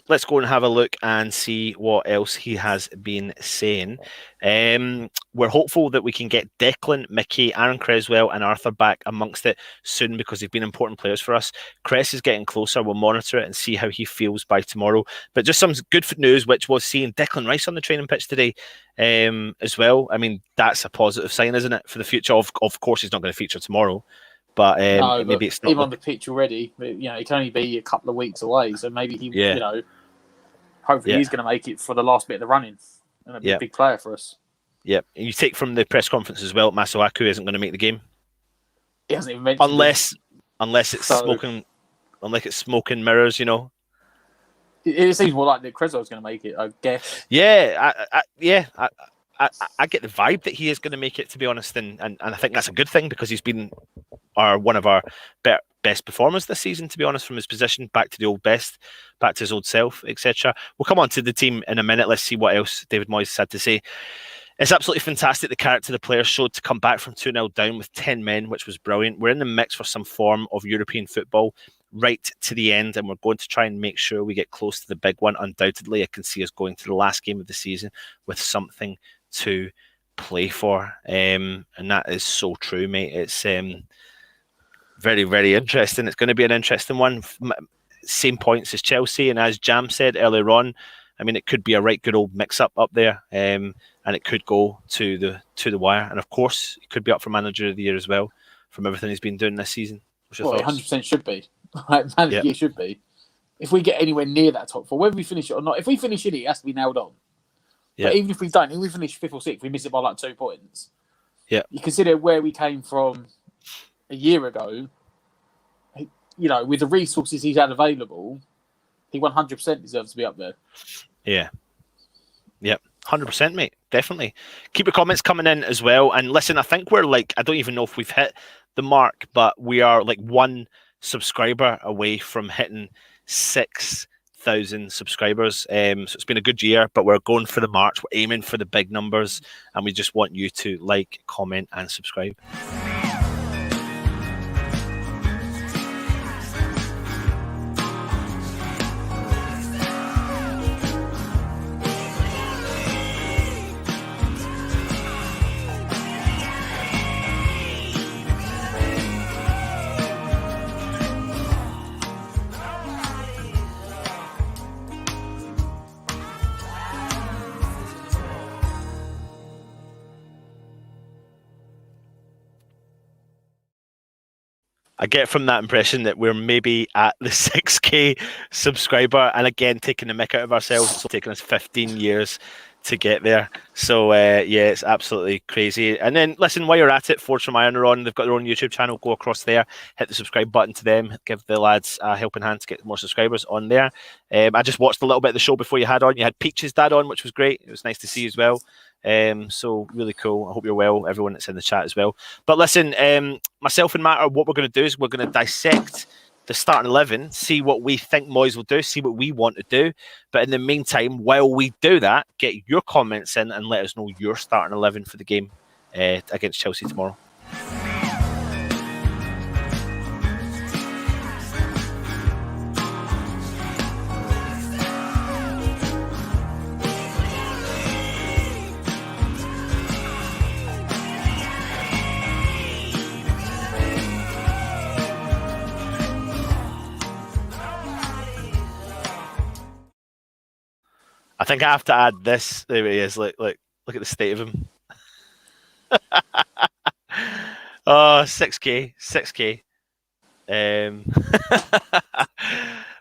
Let's go and have a look and see what else he has been saying. We're hopeful that we can get Declan, Mickey, Aaron Creswell and Arthur back amongst it soon because they've been important players for us. Cress is getting closer. We'll monitor it and see how he feels by tomorrow. But just some good news, which was seeing Declan Rice on the training pitch today as well. I mean, that's a positive sign, isn't it, for the future? Of course, he's not going to feature tomorrow. But maybe it's not even on the pitch already. It can only be a couple of weeks away, so maybe he, hopefully he's going to make it for the last bit of the running and be a big player for us. Yeah, and you take from the press conference as well, Masuaku isn't going to make the game. He hasn't even mentioned unless it's smoking mirrors, It seems more like that Creswell's going to make it, I guess. Yeah, I get the vibe that he is going to make it, to be honest, and I think that's a good thing because he's been one of our best performers this season, to be honest, from his position back to the old best, back to his old self, etc. We'll come on to the team in a minute. Let's see what else David Moyes had to say. It's absolutely fantastic the character the players showed to come back from 2-0 down with 10 men, which was brilliant. We're in the mix for some form of European football right to the end, and we're going to try and make sure we get close to the big one. Undoubtedly, I can see us going to the last game of the season with something to play for, and that is so true, mate. It's very, very interesting. It's going to be an interesting one. Same points as Chelsea, and as Jam said earlier on, I mean, it could be a right good old mix-up up there, and it could go to the wire. And of course, it could be up for Manager of the Year as well, from everything he's been doing this season. Well, it 100% should be. Manager of the Year should be. If we get anywhere near that top four, whether we finish it or not, if we finish it has to be nailed on. Yeah. But even if we don't, if we finish 5th or 6th, we miss it by like 2 points. Yeah. You consider where we came from a year ago, with the resources he's had available, he 100% deserves to be up there. Yeah. Yep. 100%, mate. Definitely. Keep your comments coming in as well. And listen, I think we're I don't even know if we've hit the mark, but we are 1 subscriber away from hitting 6,000 subscribers. So it's been a good year, but we're going for the march. We're aiming for the big numbers, and we just want you to like, comment, and subscribe. I get from that impression that we're maybe at the 6K subscriber, and again, taking the mick out of ourselves. It's taken us 15 years to get there. So, it's absolutely crazy. And then, listen, while you're at it, Forge from Iron are on. They've got their own YouTube channel. Go across there, hit the subscribe button to them, give the lads a helping hand to get more subscribers on there. I just watched a little bit of the show before you had on. You had Peach's dad on, which was great. It was nice to see as well. So really cool. I hope you're well, everyone that's in the chat as well. But listen, myself and Matt, what we're going to do is we're going to dissect the starting 11, see what we think Moyes will do, see what we want to do. But in the meantime, while we do that, get your comments in and let us know your starting 11 for the game against Chelsea tomorrow. I think I have to add this. There he is. Look at the state of him. 6K.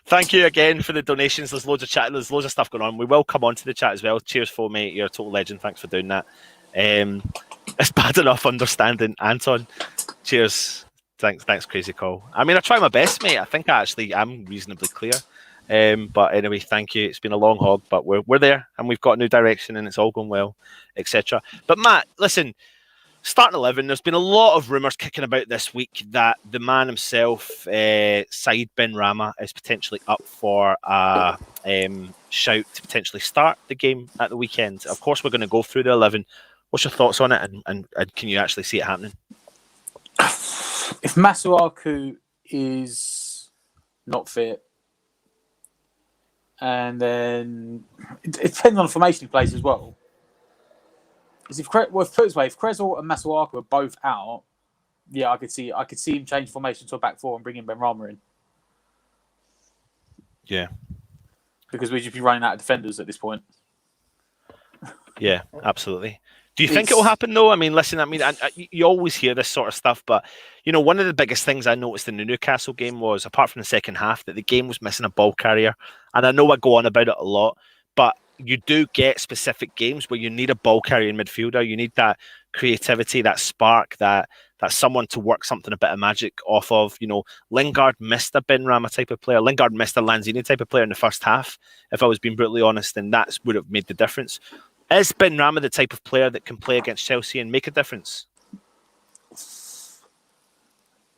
Thank you again for the donations. There's loads of chat. There's loads of stuff going on. We will come on to the chat as well. Cheers, Fo, mate. You're a total legend. Thanks for doing that. It's bad enough understanding Anton. Cheers. Thanks, Crazy Call. I mean, I try my best, mate. I think I actually am reasonably clear. But anyway, thank you. It's been a long hog, but we're there, and we've got a new direction, and it's all going well, etc. But Matt, listen, starting 11, there's been a lot of rumours kicking about this week that the man himself, Said Ben Rama, is potentially up for a shout to potentially start the game at the weekend. Of course, we're going to go through the 11. What's your thoughts on it, and can you actually see it happening? If Masuaku is not fit, and then it depends on the formation he plays as well. If Creswell and Masuaku are both out, yeah, I could see him change formation to a back four and bring in Ben Rama in. Yeah, because we'd just be running out of defenders at this point. Yeah, absolutely. Do you think it will happen though? I mean, listen, you always hear this sort of stuff, but you know, one of the biggest things I noticed in the Newcastle game was, apart from the second half, that the game was missing a ball carrier. And I know I go on about it a lot, but you do get specific games where you need a ball carrying midfielder. You need that creativity, that spark, that someone to work something, a bit of magic off of. You know, Lingard missed a Ben Rama type of player. Lingard missed a Lanzini type of player in the first half, if I was being brutally honest, and that would have made the difference. Is Ben Rama the type of player that can play against Chelsea and make a difference?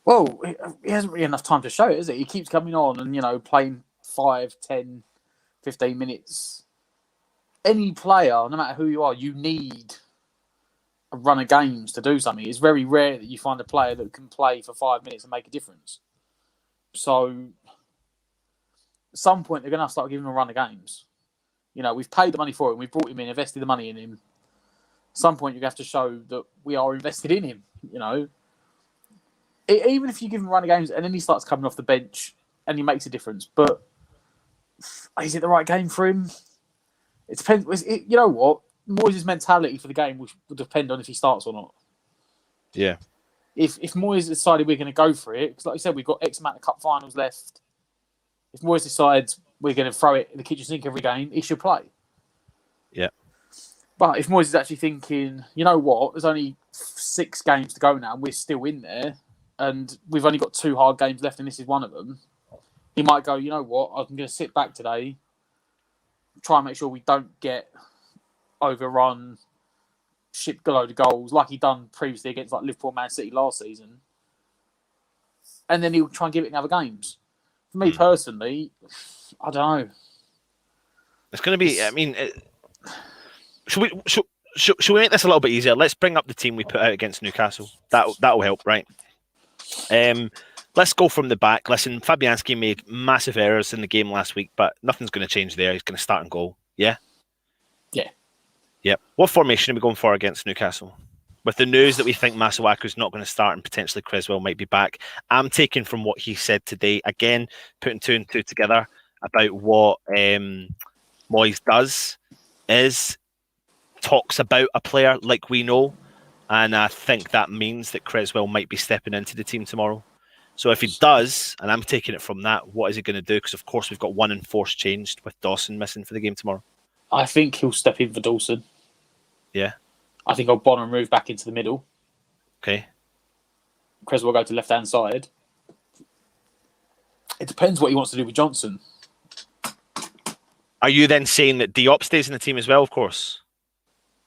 Well, he hasn't really enough time to show it, is it? He keeps coming on and, you know, playing 5, 10, 15 minutes. Any player, no matter who you are, you need a run of games to do something. It's very rare that you find a player that can play for 5 minutes and make a difference. So, at some point, they're going to have to start giving him a run of games. You know, we've paid the money for him. We've brought him in, invested the money in him. At some point, you have to show that we are invested in him, you know. Even if you give him a run of games and then he starts coming off the bench and he makes a difference. But is it the right game for him? It depends. You know what? Moyes' mentality for the game will depend on if he starts or not. Yeah. If Moyes decided we're going to go for it, because like I said, we've got X amount of cup finals left. If Moyes decides we're going to throw it in the kitchen sink every game, he should play. Yeah. But if Moyes is actually thinking, you know what, there's only 6 games to go now, and we're still in there, and we've only got 2 hard games left, and this is one of them, he might go, you know what, I'm going to sit back today, try and make sure we don't get overrun, shipped a load of goals, like he done previously against like Liverpool, Man City last season, and then he'll try and give it in other games. For me personally, I don't know. It's going to be. I mean, should we make this a little bit easier? Let's bring up the team we put out against Newcastle. That'll help, right? Let's go from the back. Listen, Fabianski made massive errors in the game last week, but nothing's going to change there. He's going to start and goal. Yeah. Yeah. Yep. What formation are we going for against Newcastle? With the news that we think Masuaku's not going to start and potentially Creswell might be back, I'm taking from what he said today, again, putting 2 and 2 together about what Moyes does is talks about a player like we know, and I think that means that Creswell might be stepping into the team tomorrow. So if he does, and I'm taking it from that, what is he going to do? Because, of course, we've got one enforced changed with Dawson missing for the game tomorrow. I think he'll step in for Dawson. Yeah. I think O'Connor move back into the middle. Okay. Creswell will go to left-hand side. It depends what he wants to do with Johnson. Are you then saying that Diop stays in the team as well, of course?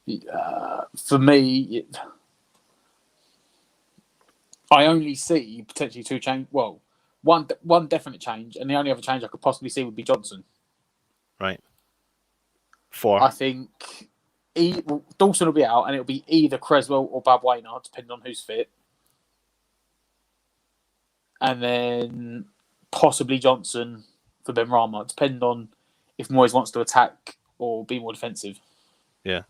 For me, I only see potentially 2 change. Well, one definite change, and the only other change I could possibly see would be Johnson. Right. 4. I think Dawson will be out, and it'll be either Creswell or Balbuena, depending on who's fit. And then possibly Johnson for Ben Rama, depending on if Moyes wants to attack or be more defensive. Yeah.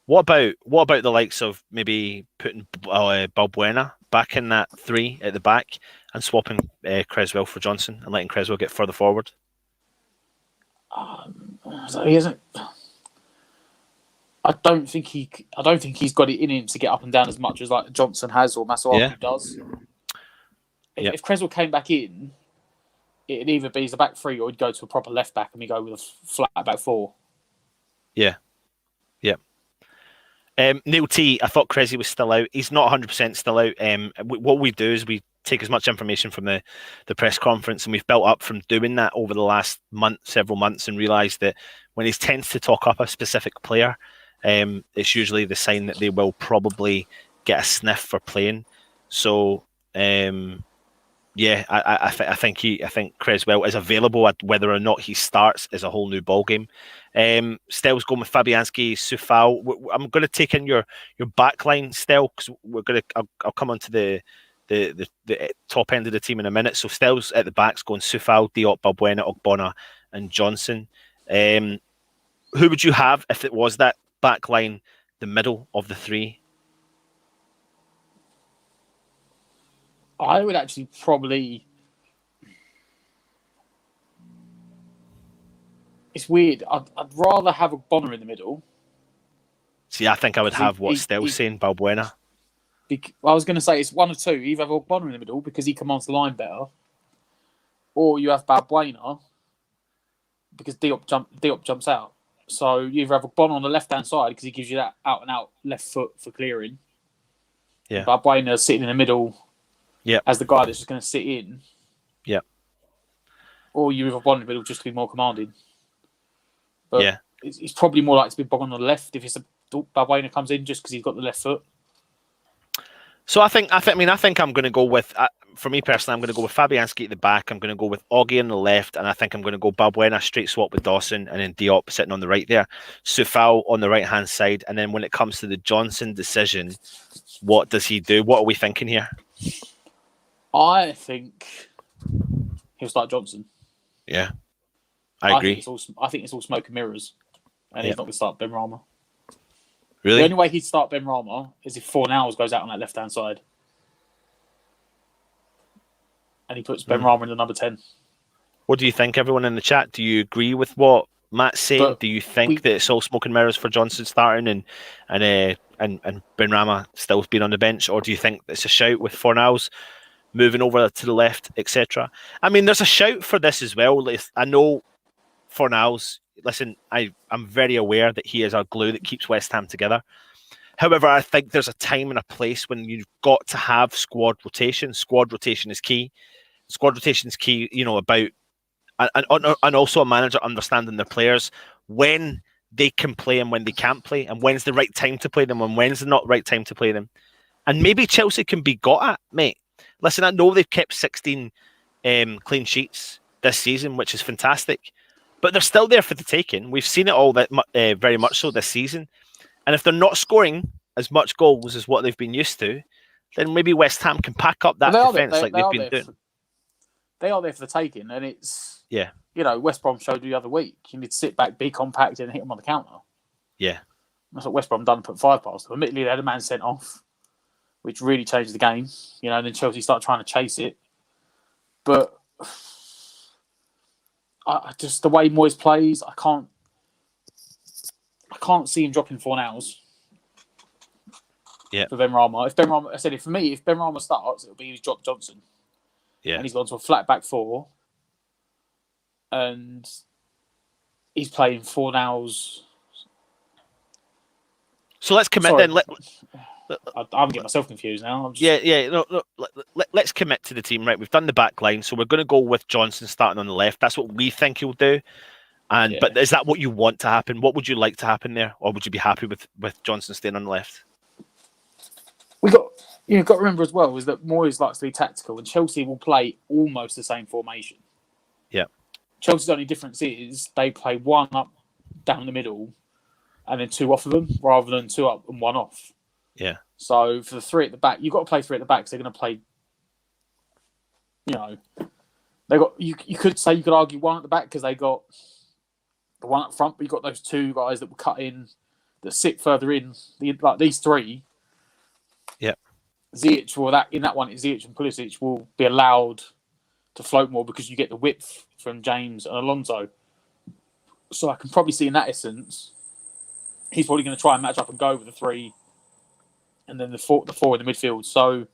What about the likes of maybe putting Balbuena back in that 3 at the back and swapping Creswell for Johnson and letting Creswell get further forward? So he hasn't. I don't think he's got it in him to get up and down as much as like Johnson has or Masuaku does. If Creswell came back in, it'd either be the back three or he'd go to a proper left back and we go with a flat back four. Yeah. Neil T, I thought Cressy was still out. He's not 100% still out. What we do is we take as much information from the press conference, and we've built up from doing that over the last several months, and realised that when he tends to talk up a specific player, it's usually the sign that they will probably get a sniff for playing. So, I think Creswell is available. Whether or not he starts is a whole new ballgame. Stel's going with Fabianski, Sufal. I'm going to take in your backline, Stel, because I'll come on to the top end of the team in a minute. So Stel's at the backs going Sufal, Diop, Balbuena, Ogbonna, and Johnson. Who would you have if it was that backline, the middle of the three? I would actually probably... It's weird. I'd rather have a Bonner in the middle. See, I think I would have what Stel's saying, Balbuena. I was going to say it's one of two. You either have Bonner in the middle because he commands the line better, or you have Balbuena because Diop jumps out. So you either have a Bonner on the left-hand side because he gives you that out-and-out left foot for clearing. Yeah. Balbuena sitting in the middle as the guy that's just going to sit in. Yeah. Or you have a Bonner in the middle just to be more commanding. But it's probably more likely to be Bonner on the left if Balbuena comes in just because he's got the left foot. So I think I'm going to go with, for me personally, I'm going to go with Fabianski at the back. I'm going to go with Augie on the left, and I think I'm going to go Balbuena straight swap with Dawson, and then Diop sitting on the right there, Sufal on the right hand side, and then when it comes to the Johnson decision, what does he do? What are we thinking here? I think he'll start Johnson. Yeah, I agree. I think it's all smoke and mirrors, and he's not going to start Benrahma. Really? The only way he'd start Benrahma is if Fornals goes out on that left-hand side. And he puts Benrahma in the number 10. What do you think, everyone in the chat? Do you agree with what Matt's saying? Do you think that it's all smoke and mirrors for Johnson starting and Benrahma still being on the bench? Or do you think it's a shout with Fornals moving over to the left, etc.? I mean, there's a shout for this as well. I know Fornals... Listen, I'm very aware that he is a glue that keeps West Ham together. However, I think there's a time and a place when you've got to have squad rotation. Squad rotation is key. Squad rotation is key, about... And also a manager understanding their players, when they can play and when they can't play, and when's the right time to play them and when's the not right time to play them. And maybe Chelsea can be got at, mate. Listen, I know they've kept 16 clean sheets this season, which is fantastic. But they're still there for the taking. We've seen it all that very much so this season. And if they're not scoring as much goals as what they've been used to, then maybe West Ham can pack up that defence like they've been doing. They are there for the taking, and it's West Brom showed you the other week. You need to sit back, be compact, and hit them on the counter. Yeah, that's what West Brom done. Put 5 past them. Admittedly, they had a man sent off, which really changed the game. And then Chelsea started trying to chase it, but. Just the way Moyes plays, I can't see him dropping Fornals. Yeah. For Benrahma, I said it for me. If Benrahma starts, it'll be he's dropped Johnson. Yeah. And he's gone to a flat back 4, and he's playing Fornals. So let's commit then. I'm getting myself confused now. Let's commit to the team, right? We've done the back line, so we're going to go with Johnson starting on the left. That's what we think he'll do. But is that what you want to happen? What would you like to happen there, or would you be happy with Johnson staying on the left? You've got to remember as well is that Moyes likes to be tactical, and Chelsea will play almost the same formation. Yeah. Chelsea's only difference is they play 1 up down the middle, and then 2 off of them, rather than 2 up and 1 off. Yeah. So for the 3 at the back, you've got to play 3 at the back because they're going to play. They got. You could say you could argue 1 at the back because they got the 1 up front, but you've got those 2 guys that will cut in, that sit further in. Like these 3. Yeah. Ziyech, in that one, Ziyech and Pulisic will be allowed to float more because you get the width from James and Alonso. So I can probably see in that essence, he's probably going to try and match up and go with the 3. And then the four in the midfield. So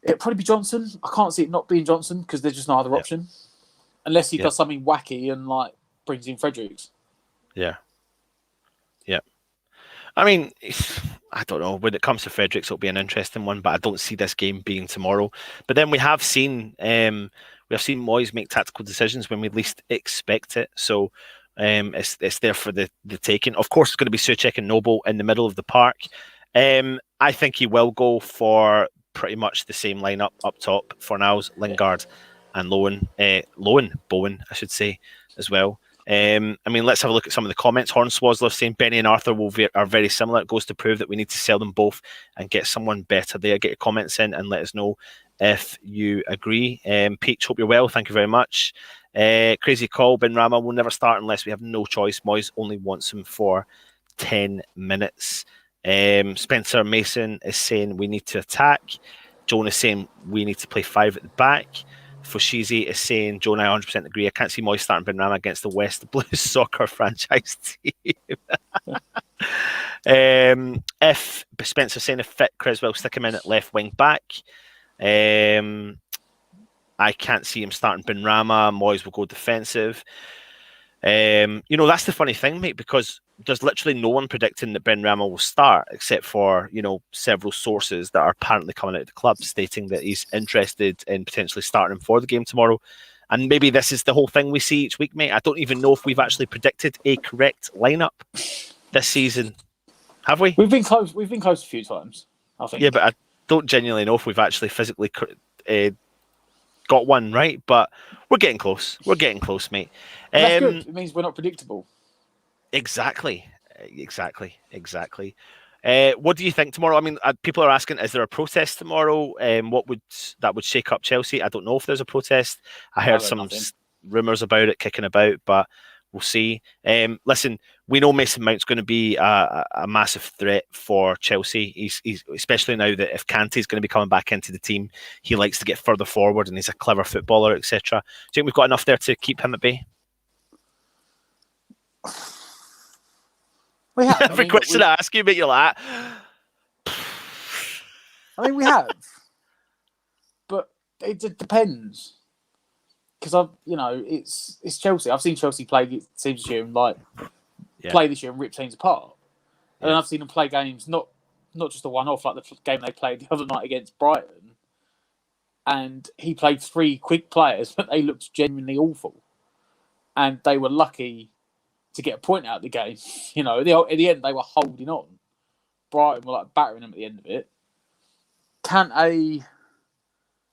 It'll probably be Johnson. I can't see it not being Johnson because there's just no other option. Unless he does something wacky and like brings in Fredericks. Yeah. I mean, I don't know. When it comes to Fredericks, it'll be an interesting one, but I don't see this game being tomorrow. But then we have seen Moyes make tactical decisions when we least expect it. So it's there for the taking. Of course, it's going to be Souček and Noble in the middle of the park. I think he will go for pretty much the same lineup up top for Niles, Lingard, and Bowen, I should say, as well. I mean, let's have a look at some of the comments. Hornswazzler saying Benny and Arthur are very similar. It goes to prove that we need to sell them both and get someone better there. Get your comments in and let us know if you agree. Peach, hope you're well. Thank you very much. Crazy call. Ben Rama will never start unless we have no choice. Moyes only wants him for 10 minutes. Spencer Mason is saying we need to attack. Joan is saying we need to play 5 at the back. Fushizi is saying, Joe and I 100% agree. I can't see Moyes starting Benrahma against the West Blues soccer franchise team. If Spencer's saying if fit, Creswell stick him in at left wing back. I can't see him starting Benrahma. Moyes will go defensive. That's the funny thing, mate, because there's literally no one predicting that Benrahma will start except for, several sources that are apparently coming out of the club stating that he's interested in potentially starting him for the game tomorrow. And maybe this is the whole thing we see each week, mate. I don't even know if we've actually predicted a correct lineup this season. Have we? We've been close a few times, I think. Yeah, but I don't genuinely know if we've actually physically got one right, but we're getting close. We're getting close, mate. That's good. It means we're not predictable. Exactly. What do you think tomorrow? I mean, people are asking, is there a protest tomorrow? What would shake up Chelsea? I don't know if there's a protest. I heard some rumours about it kicking about, but we'll see. Listen, we know Mason Mount's going to be a massive threat for Chelsea. He's especially now that if Kante's going to be coming back into the team, he likes to get further forward and he's a clever footballer, etc. Do you think we've got enough there to keep him at bay? We have. Every question I ask you, but you're like, we have, but it depends because it's Chelsea. I've seen Chelsea play teams this year and play this year and rip teams apart, and then I've seen them play games not just a one-off like the game they played the other night against Brighton, and he played 3 quick players, but they looked genuinely awful, and they were lucky to get a point out of the game. At the end, they were holding on. Brighton were battering them at the end of it. Kante,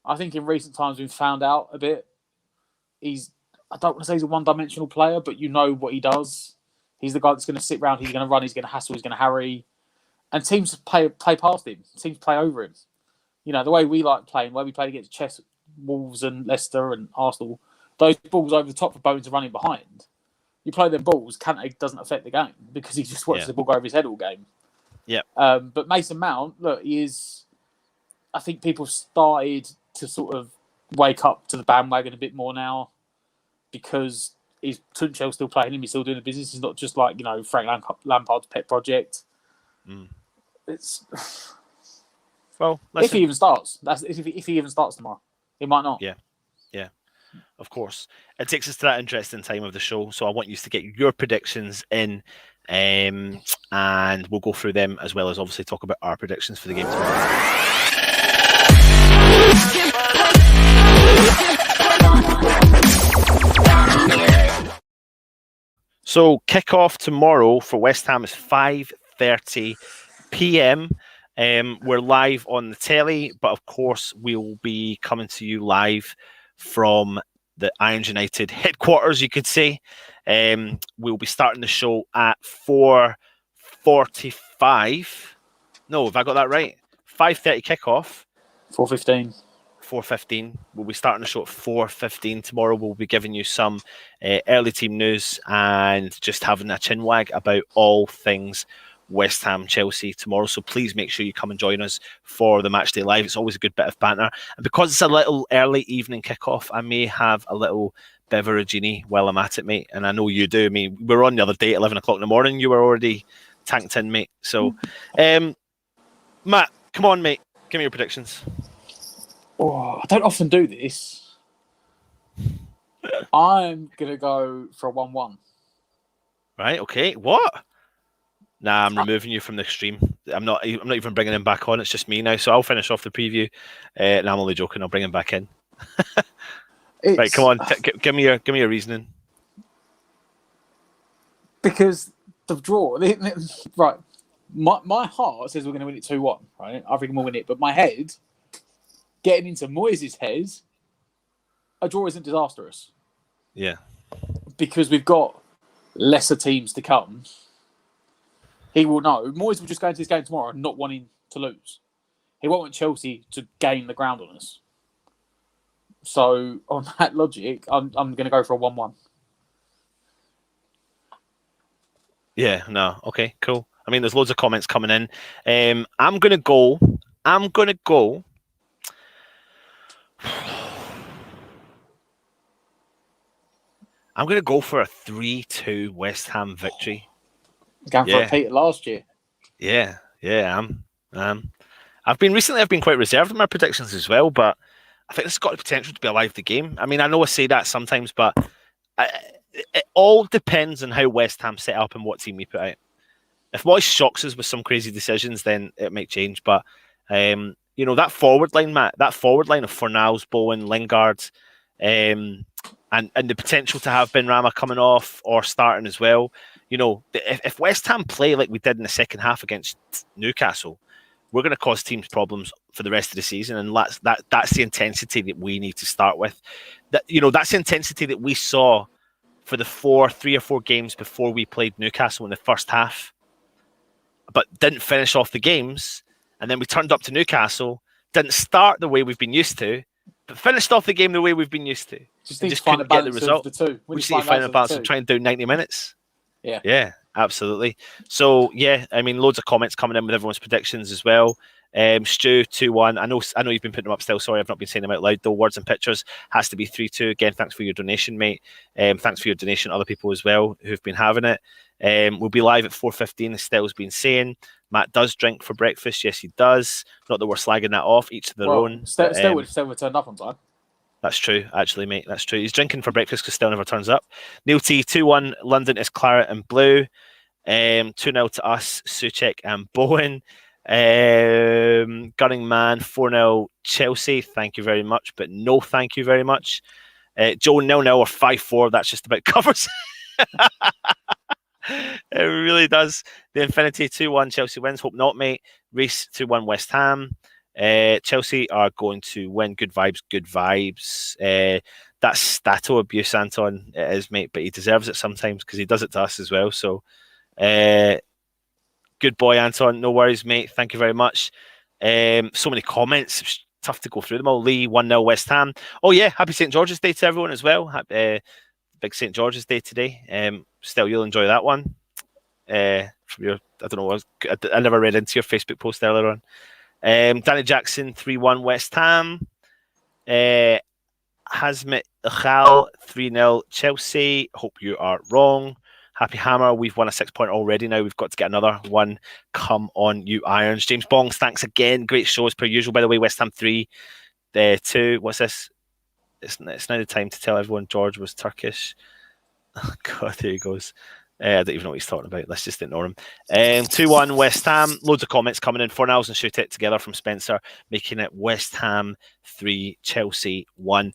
I think in recent times we've found out a bit. I don't want to say he's a one-dimensional player, but you know what he does. He's the guy that's going to sit around, he's going to run, he's going to hassle, he's going to harry. And teams play past him. Teams play over him. The way we like playing, the way we played against Chelsea, Wolves and Leicester and Arsenal, those balls over the top for Bowen to running behind. You play them balls, Kante doesn't affect the game because he just watches the ball go over his head all game. Yeah. But Mason Mount, look, he is. I think people started to sort of wake up to the bandwagon a bit more now because Tuchel's still playing him, he's still doing the business. He's not just like Frank Lampard's pet project. It's well, if he even starts. That's if he even starts tomorrow. He might not. Yeah. Of course. It takes us to that interesting time of the show, so I want you to get your predictions in, and we'll go through them as well as obviously talk about our predictions for the game tomorrow. So kick-off tomorrow for West Ham is 5:30 p.m. We're live on the telly, but of course we'll be coming to you live from the Irons United headquarters, you could say. We'll be starting the show at 4:45. No, have I got that right? 5:30 kickoff. 4:15. 4:15. We'll be starting the show at 4:15 tomorrow. We'll be giving you some early team news and just having a chinwag about all things West Ham Chelsea tomorrow. So please make sure you come and join us for the Matchday Live. It's always a good bit of banter. And because it's a little early evening kickoff, I may have a little beveragini while I'm at it, mate. And I know you do. I mean, we were on the other day at 11 o'clock in the morning. You were already tanked in, mate. So, Matt, come on, mate. Give me your predictions. Oh, I don't often do this. I'm gonna go for a 1-1. Right? Okay. What? Nah, I'm removing you from the stream. I'm not even bringing him back on. It's just me now. So I'll finish off the preview. And I'm only joking. I'll bring him back in. Right, come on. Give me your reasoning. Because the draw, right? My heart says we're going to win it 2-1. Right? I think we'll win it, but my head, getting into Moyes' head, a draw isn't disastrous. Yeah. Because we've got lesser teams to come. He will know. Moyes will just go into this game tomorrow not wanting to lose. He won't want Chelsea to gain the ground on us. So, on that logic, I'm going to go for a 1-1. Yeah, no. Okay, cool. I mean, there's loads of comments coming in. I'm going to go for a 3-2 West Ham victory. Going for a repeat last year. Yeah, I've been quite reserved in my predictions as well, but I think this has got the potential to be a lively game. I mean, I know I say that sometimes, but it all depends on how West Ham set up and what team we put out. If Moyes shocks us with some crazy decisions, then it might change. But that forward line, Matt, that forward line of Fornals, Bowen, Lingard, and the potential to have Benrahma coming off or starting as well. If West Ham play like we did in the second half against Newcastle, we're going to cause teams problems for the rest of the season, and that's the intensity that we need to start with. That's the intensity that we saw for the 3 or 4 games before we played Newcastle in the first half, but didn't finish off the games. And then we turned up to Newcastle, didn't start the way we've been used to, but finished off the game the way we've been used to. Just couldn't get the result. We just need to find a balance of trying to do 90 minutes. Yeah, absolutely. So I mean, loads of comments coming in with everyone's predictions as well. Stu 2-1. I know you've been putting them up still. Sorry, I've not been saying them out loud though. Words and pictures has to be 3-2. Again, thanks for your donation, mate. Thanks for your donation to other people as well who've been having it. We'll be live at 4:15, as Stell's been saying. Matt does drink for breakfast. Yes, he does. Not that we're slagging that off. Each to their own. Still would turn up on time. That's true, actually, mate. That's true. He's drinking for breakfast because Still never turns up. Neil T 2-1. London is claret and blue. 2-0 to us. Suchek and Bowen. Gunning Man 4-0 Chelsea. Thank you very much, but no thank you very much. Joe 0-0 or 5-4. That's just about covers. It really does. The Infinity 2-1 Chelsea wins. Hope not, mate. Reese 2-1 West Ham. Chelsea are going to win. Good vibes, good vibes. That's stato abuse, Anton. It is, mate, but he deserves it sometimes because he does it to us as well. So good boy, Anton. No worries, mate. Thank you very much. So many comments. It's tough to go through them all. Lee 1-0 West Ham. Oh yeah, happy St. George's Day to everyone as well. Big St. George's Day today. Still, you'll enjoy that one. From your, I don't know, I never read into your Facebook post earlier on. Danny Jackson 3-1 West Ham. Hazmit Ikhal 3-0 Chelsea. Hope you are wrong. Happy Hammer, we've won a 6-point already now. We've got to get another one. Come on, you Irons. James Bongs, thanks again. Great show as per usual, by the way. West Ham 3-2. What's this? It's now the time to tell everyone George was Turkish. Oh, God, there he goes. I don't even know what he's talking about. Let's just ignore him. 2-1 West Ham. Loads of comments coming in. Fornals and Shoot It together from Spencer, making it West Ham 3, Chelsea 1.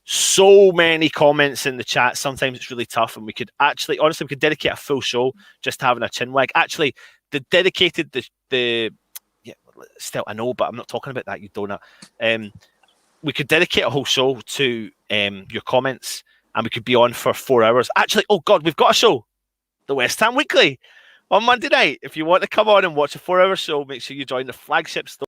So many comments in the chat. Sometimes it's really tough, and we could actually, honestly, we could dedicate a full show just to having a chinwag. Actually, still, I know, but I'm not talking about that, you donut. We could dedicate a whole show to your comments, and we could be on for 4 hours. Actually, oh God, we've got a show. The West Ham Weekly on Monday night. If you want to come on and watch a 4-hour show, make sure you join the flagship store.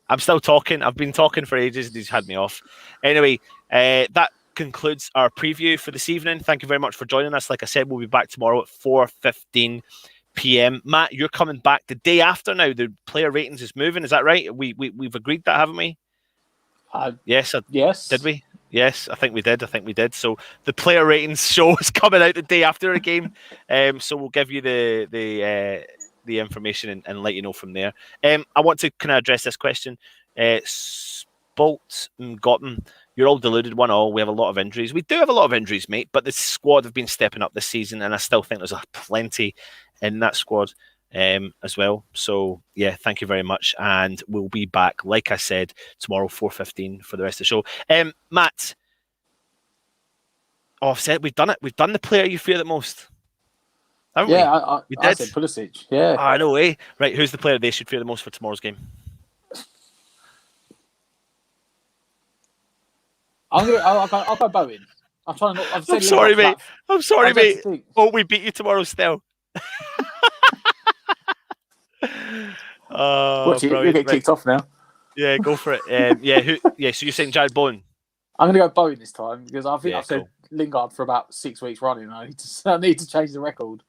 I'm still talking. I've been talking for ages and he's had me off. Anyway, that concludes our preview for this evening. Thank you very much for joining us. Like I said, we'll be back tomorrow at 4:15 p.m. Matt, you're coming back the day after now. The player ratings is moving. Is that right? We've agreed that, haven't we? Yes. Yes. Did we? Yes, I think we did. So the player ratings show is coming out the day after a game. So we'll give you the the information and let you know from there. I want to kind of address this question. Bolt and Gotham, you're all deluded 1-1. We have a lot of injuries. We do have a lot of injuries, mate, but the squad have been stepping up this season, and I still think there's plenty in that squad as well. So, yeah, thank you very much. And we'll be back, like I said, tomorrow, 4:15 for the rest of the show. Matt, I've said we've done it. We've done the player you fear the most. Haven't we? I said Pulisic. Yeah. I know, eh? Right, who's the player they should fear the most for tomorrow's game? I'll go Bowen. I'm trying to. I'm sorry, mate. I'm sorry, mate. Oh, we beat you tomorrow still. Watch it. You get kicked off now. Yeah, go for it. So you're saying Jared Bowen? I'm going to go Bowen this time because I think I've cool. said Lingard for about 6 weeks running. I need to change the record.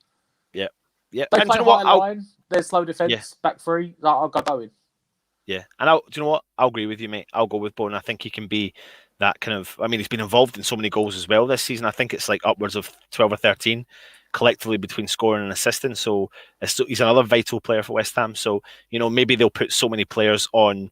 Yeah. They play a high line. They're slow defence, back three. I'll go Bowen. Yeah, and do you know what? I'll agree with you, mate. I'll go with Bowen. I think he can be that kind of. I mean, he's been involved in so many goals as well this season. I think it's like upwards of 12 or 13 collectively between scoring and assisting. So he's another vital player for West Ham. So maybe they'll put so many players on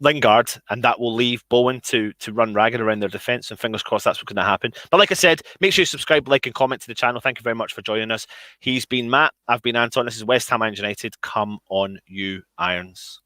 Lingard, and that will leave Bowen to run ragged around their defence, and fingers crossed that's what's going to happen. But like I said, make sure you subscribe, like and comment to the channel. Thank you very much for joining us. He's been Matt, I've been Anton. This is West Ham United. Come on, you Irons.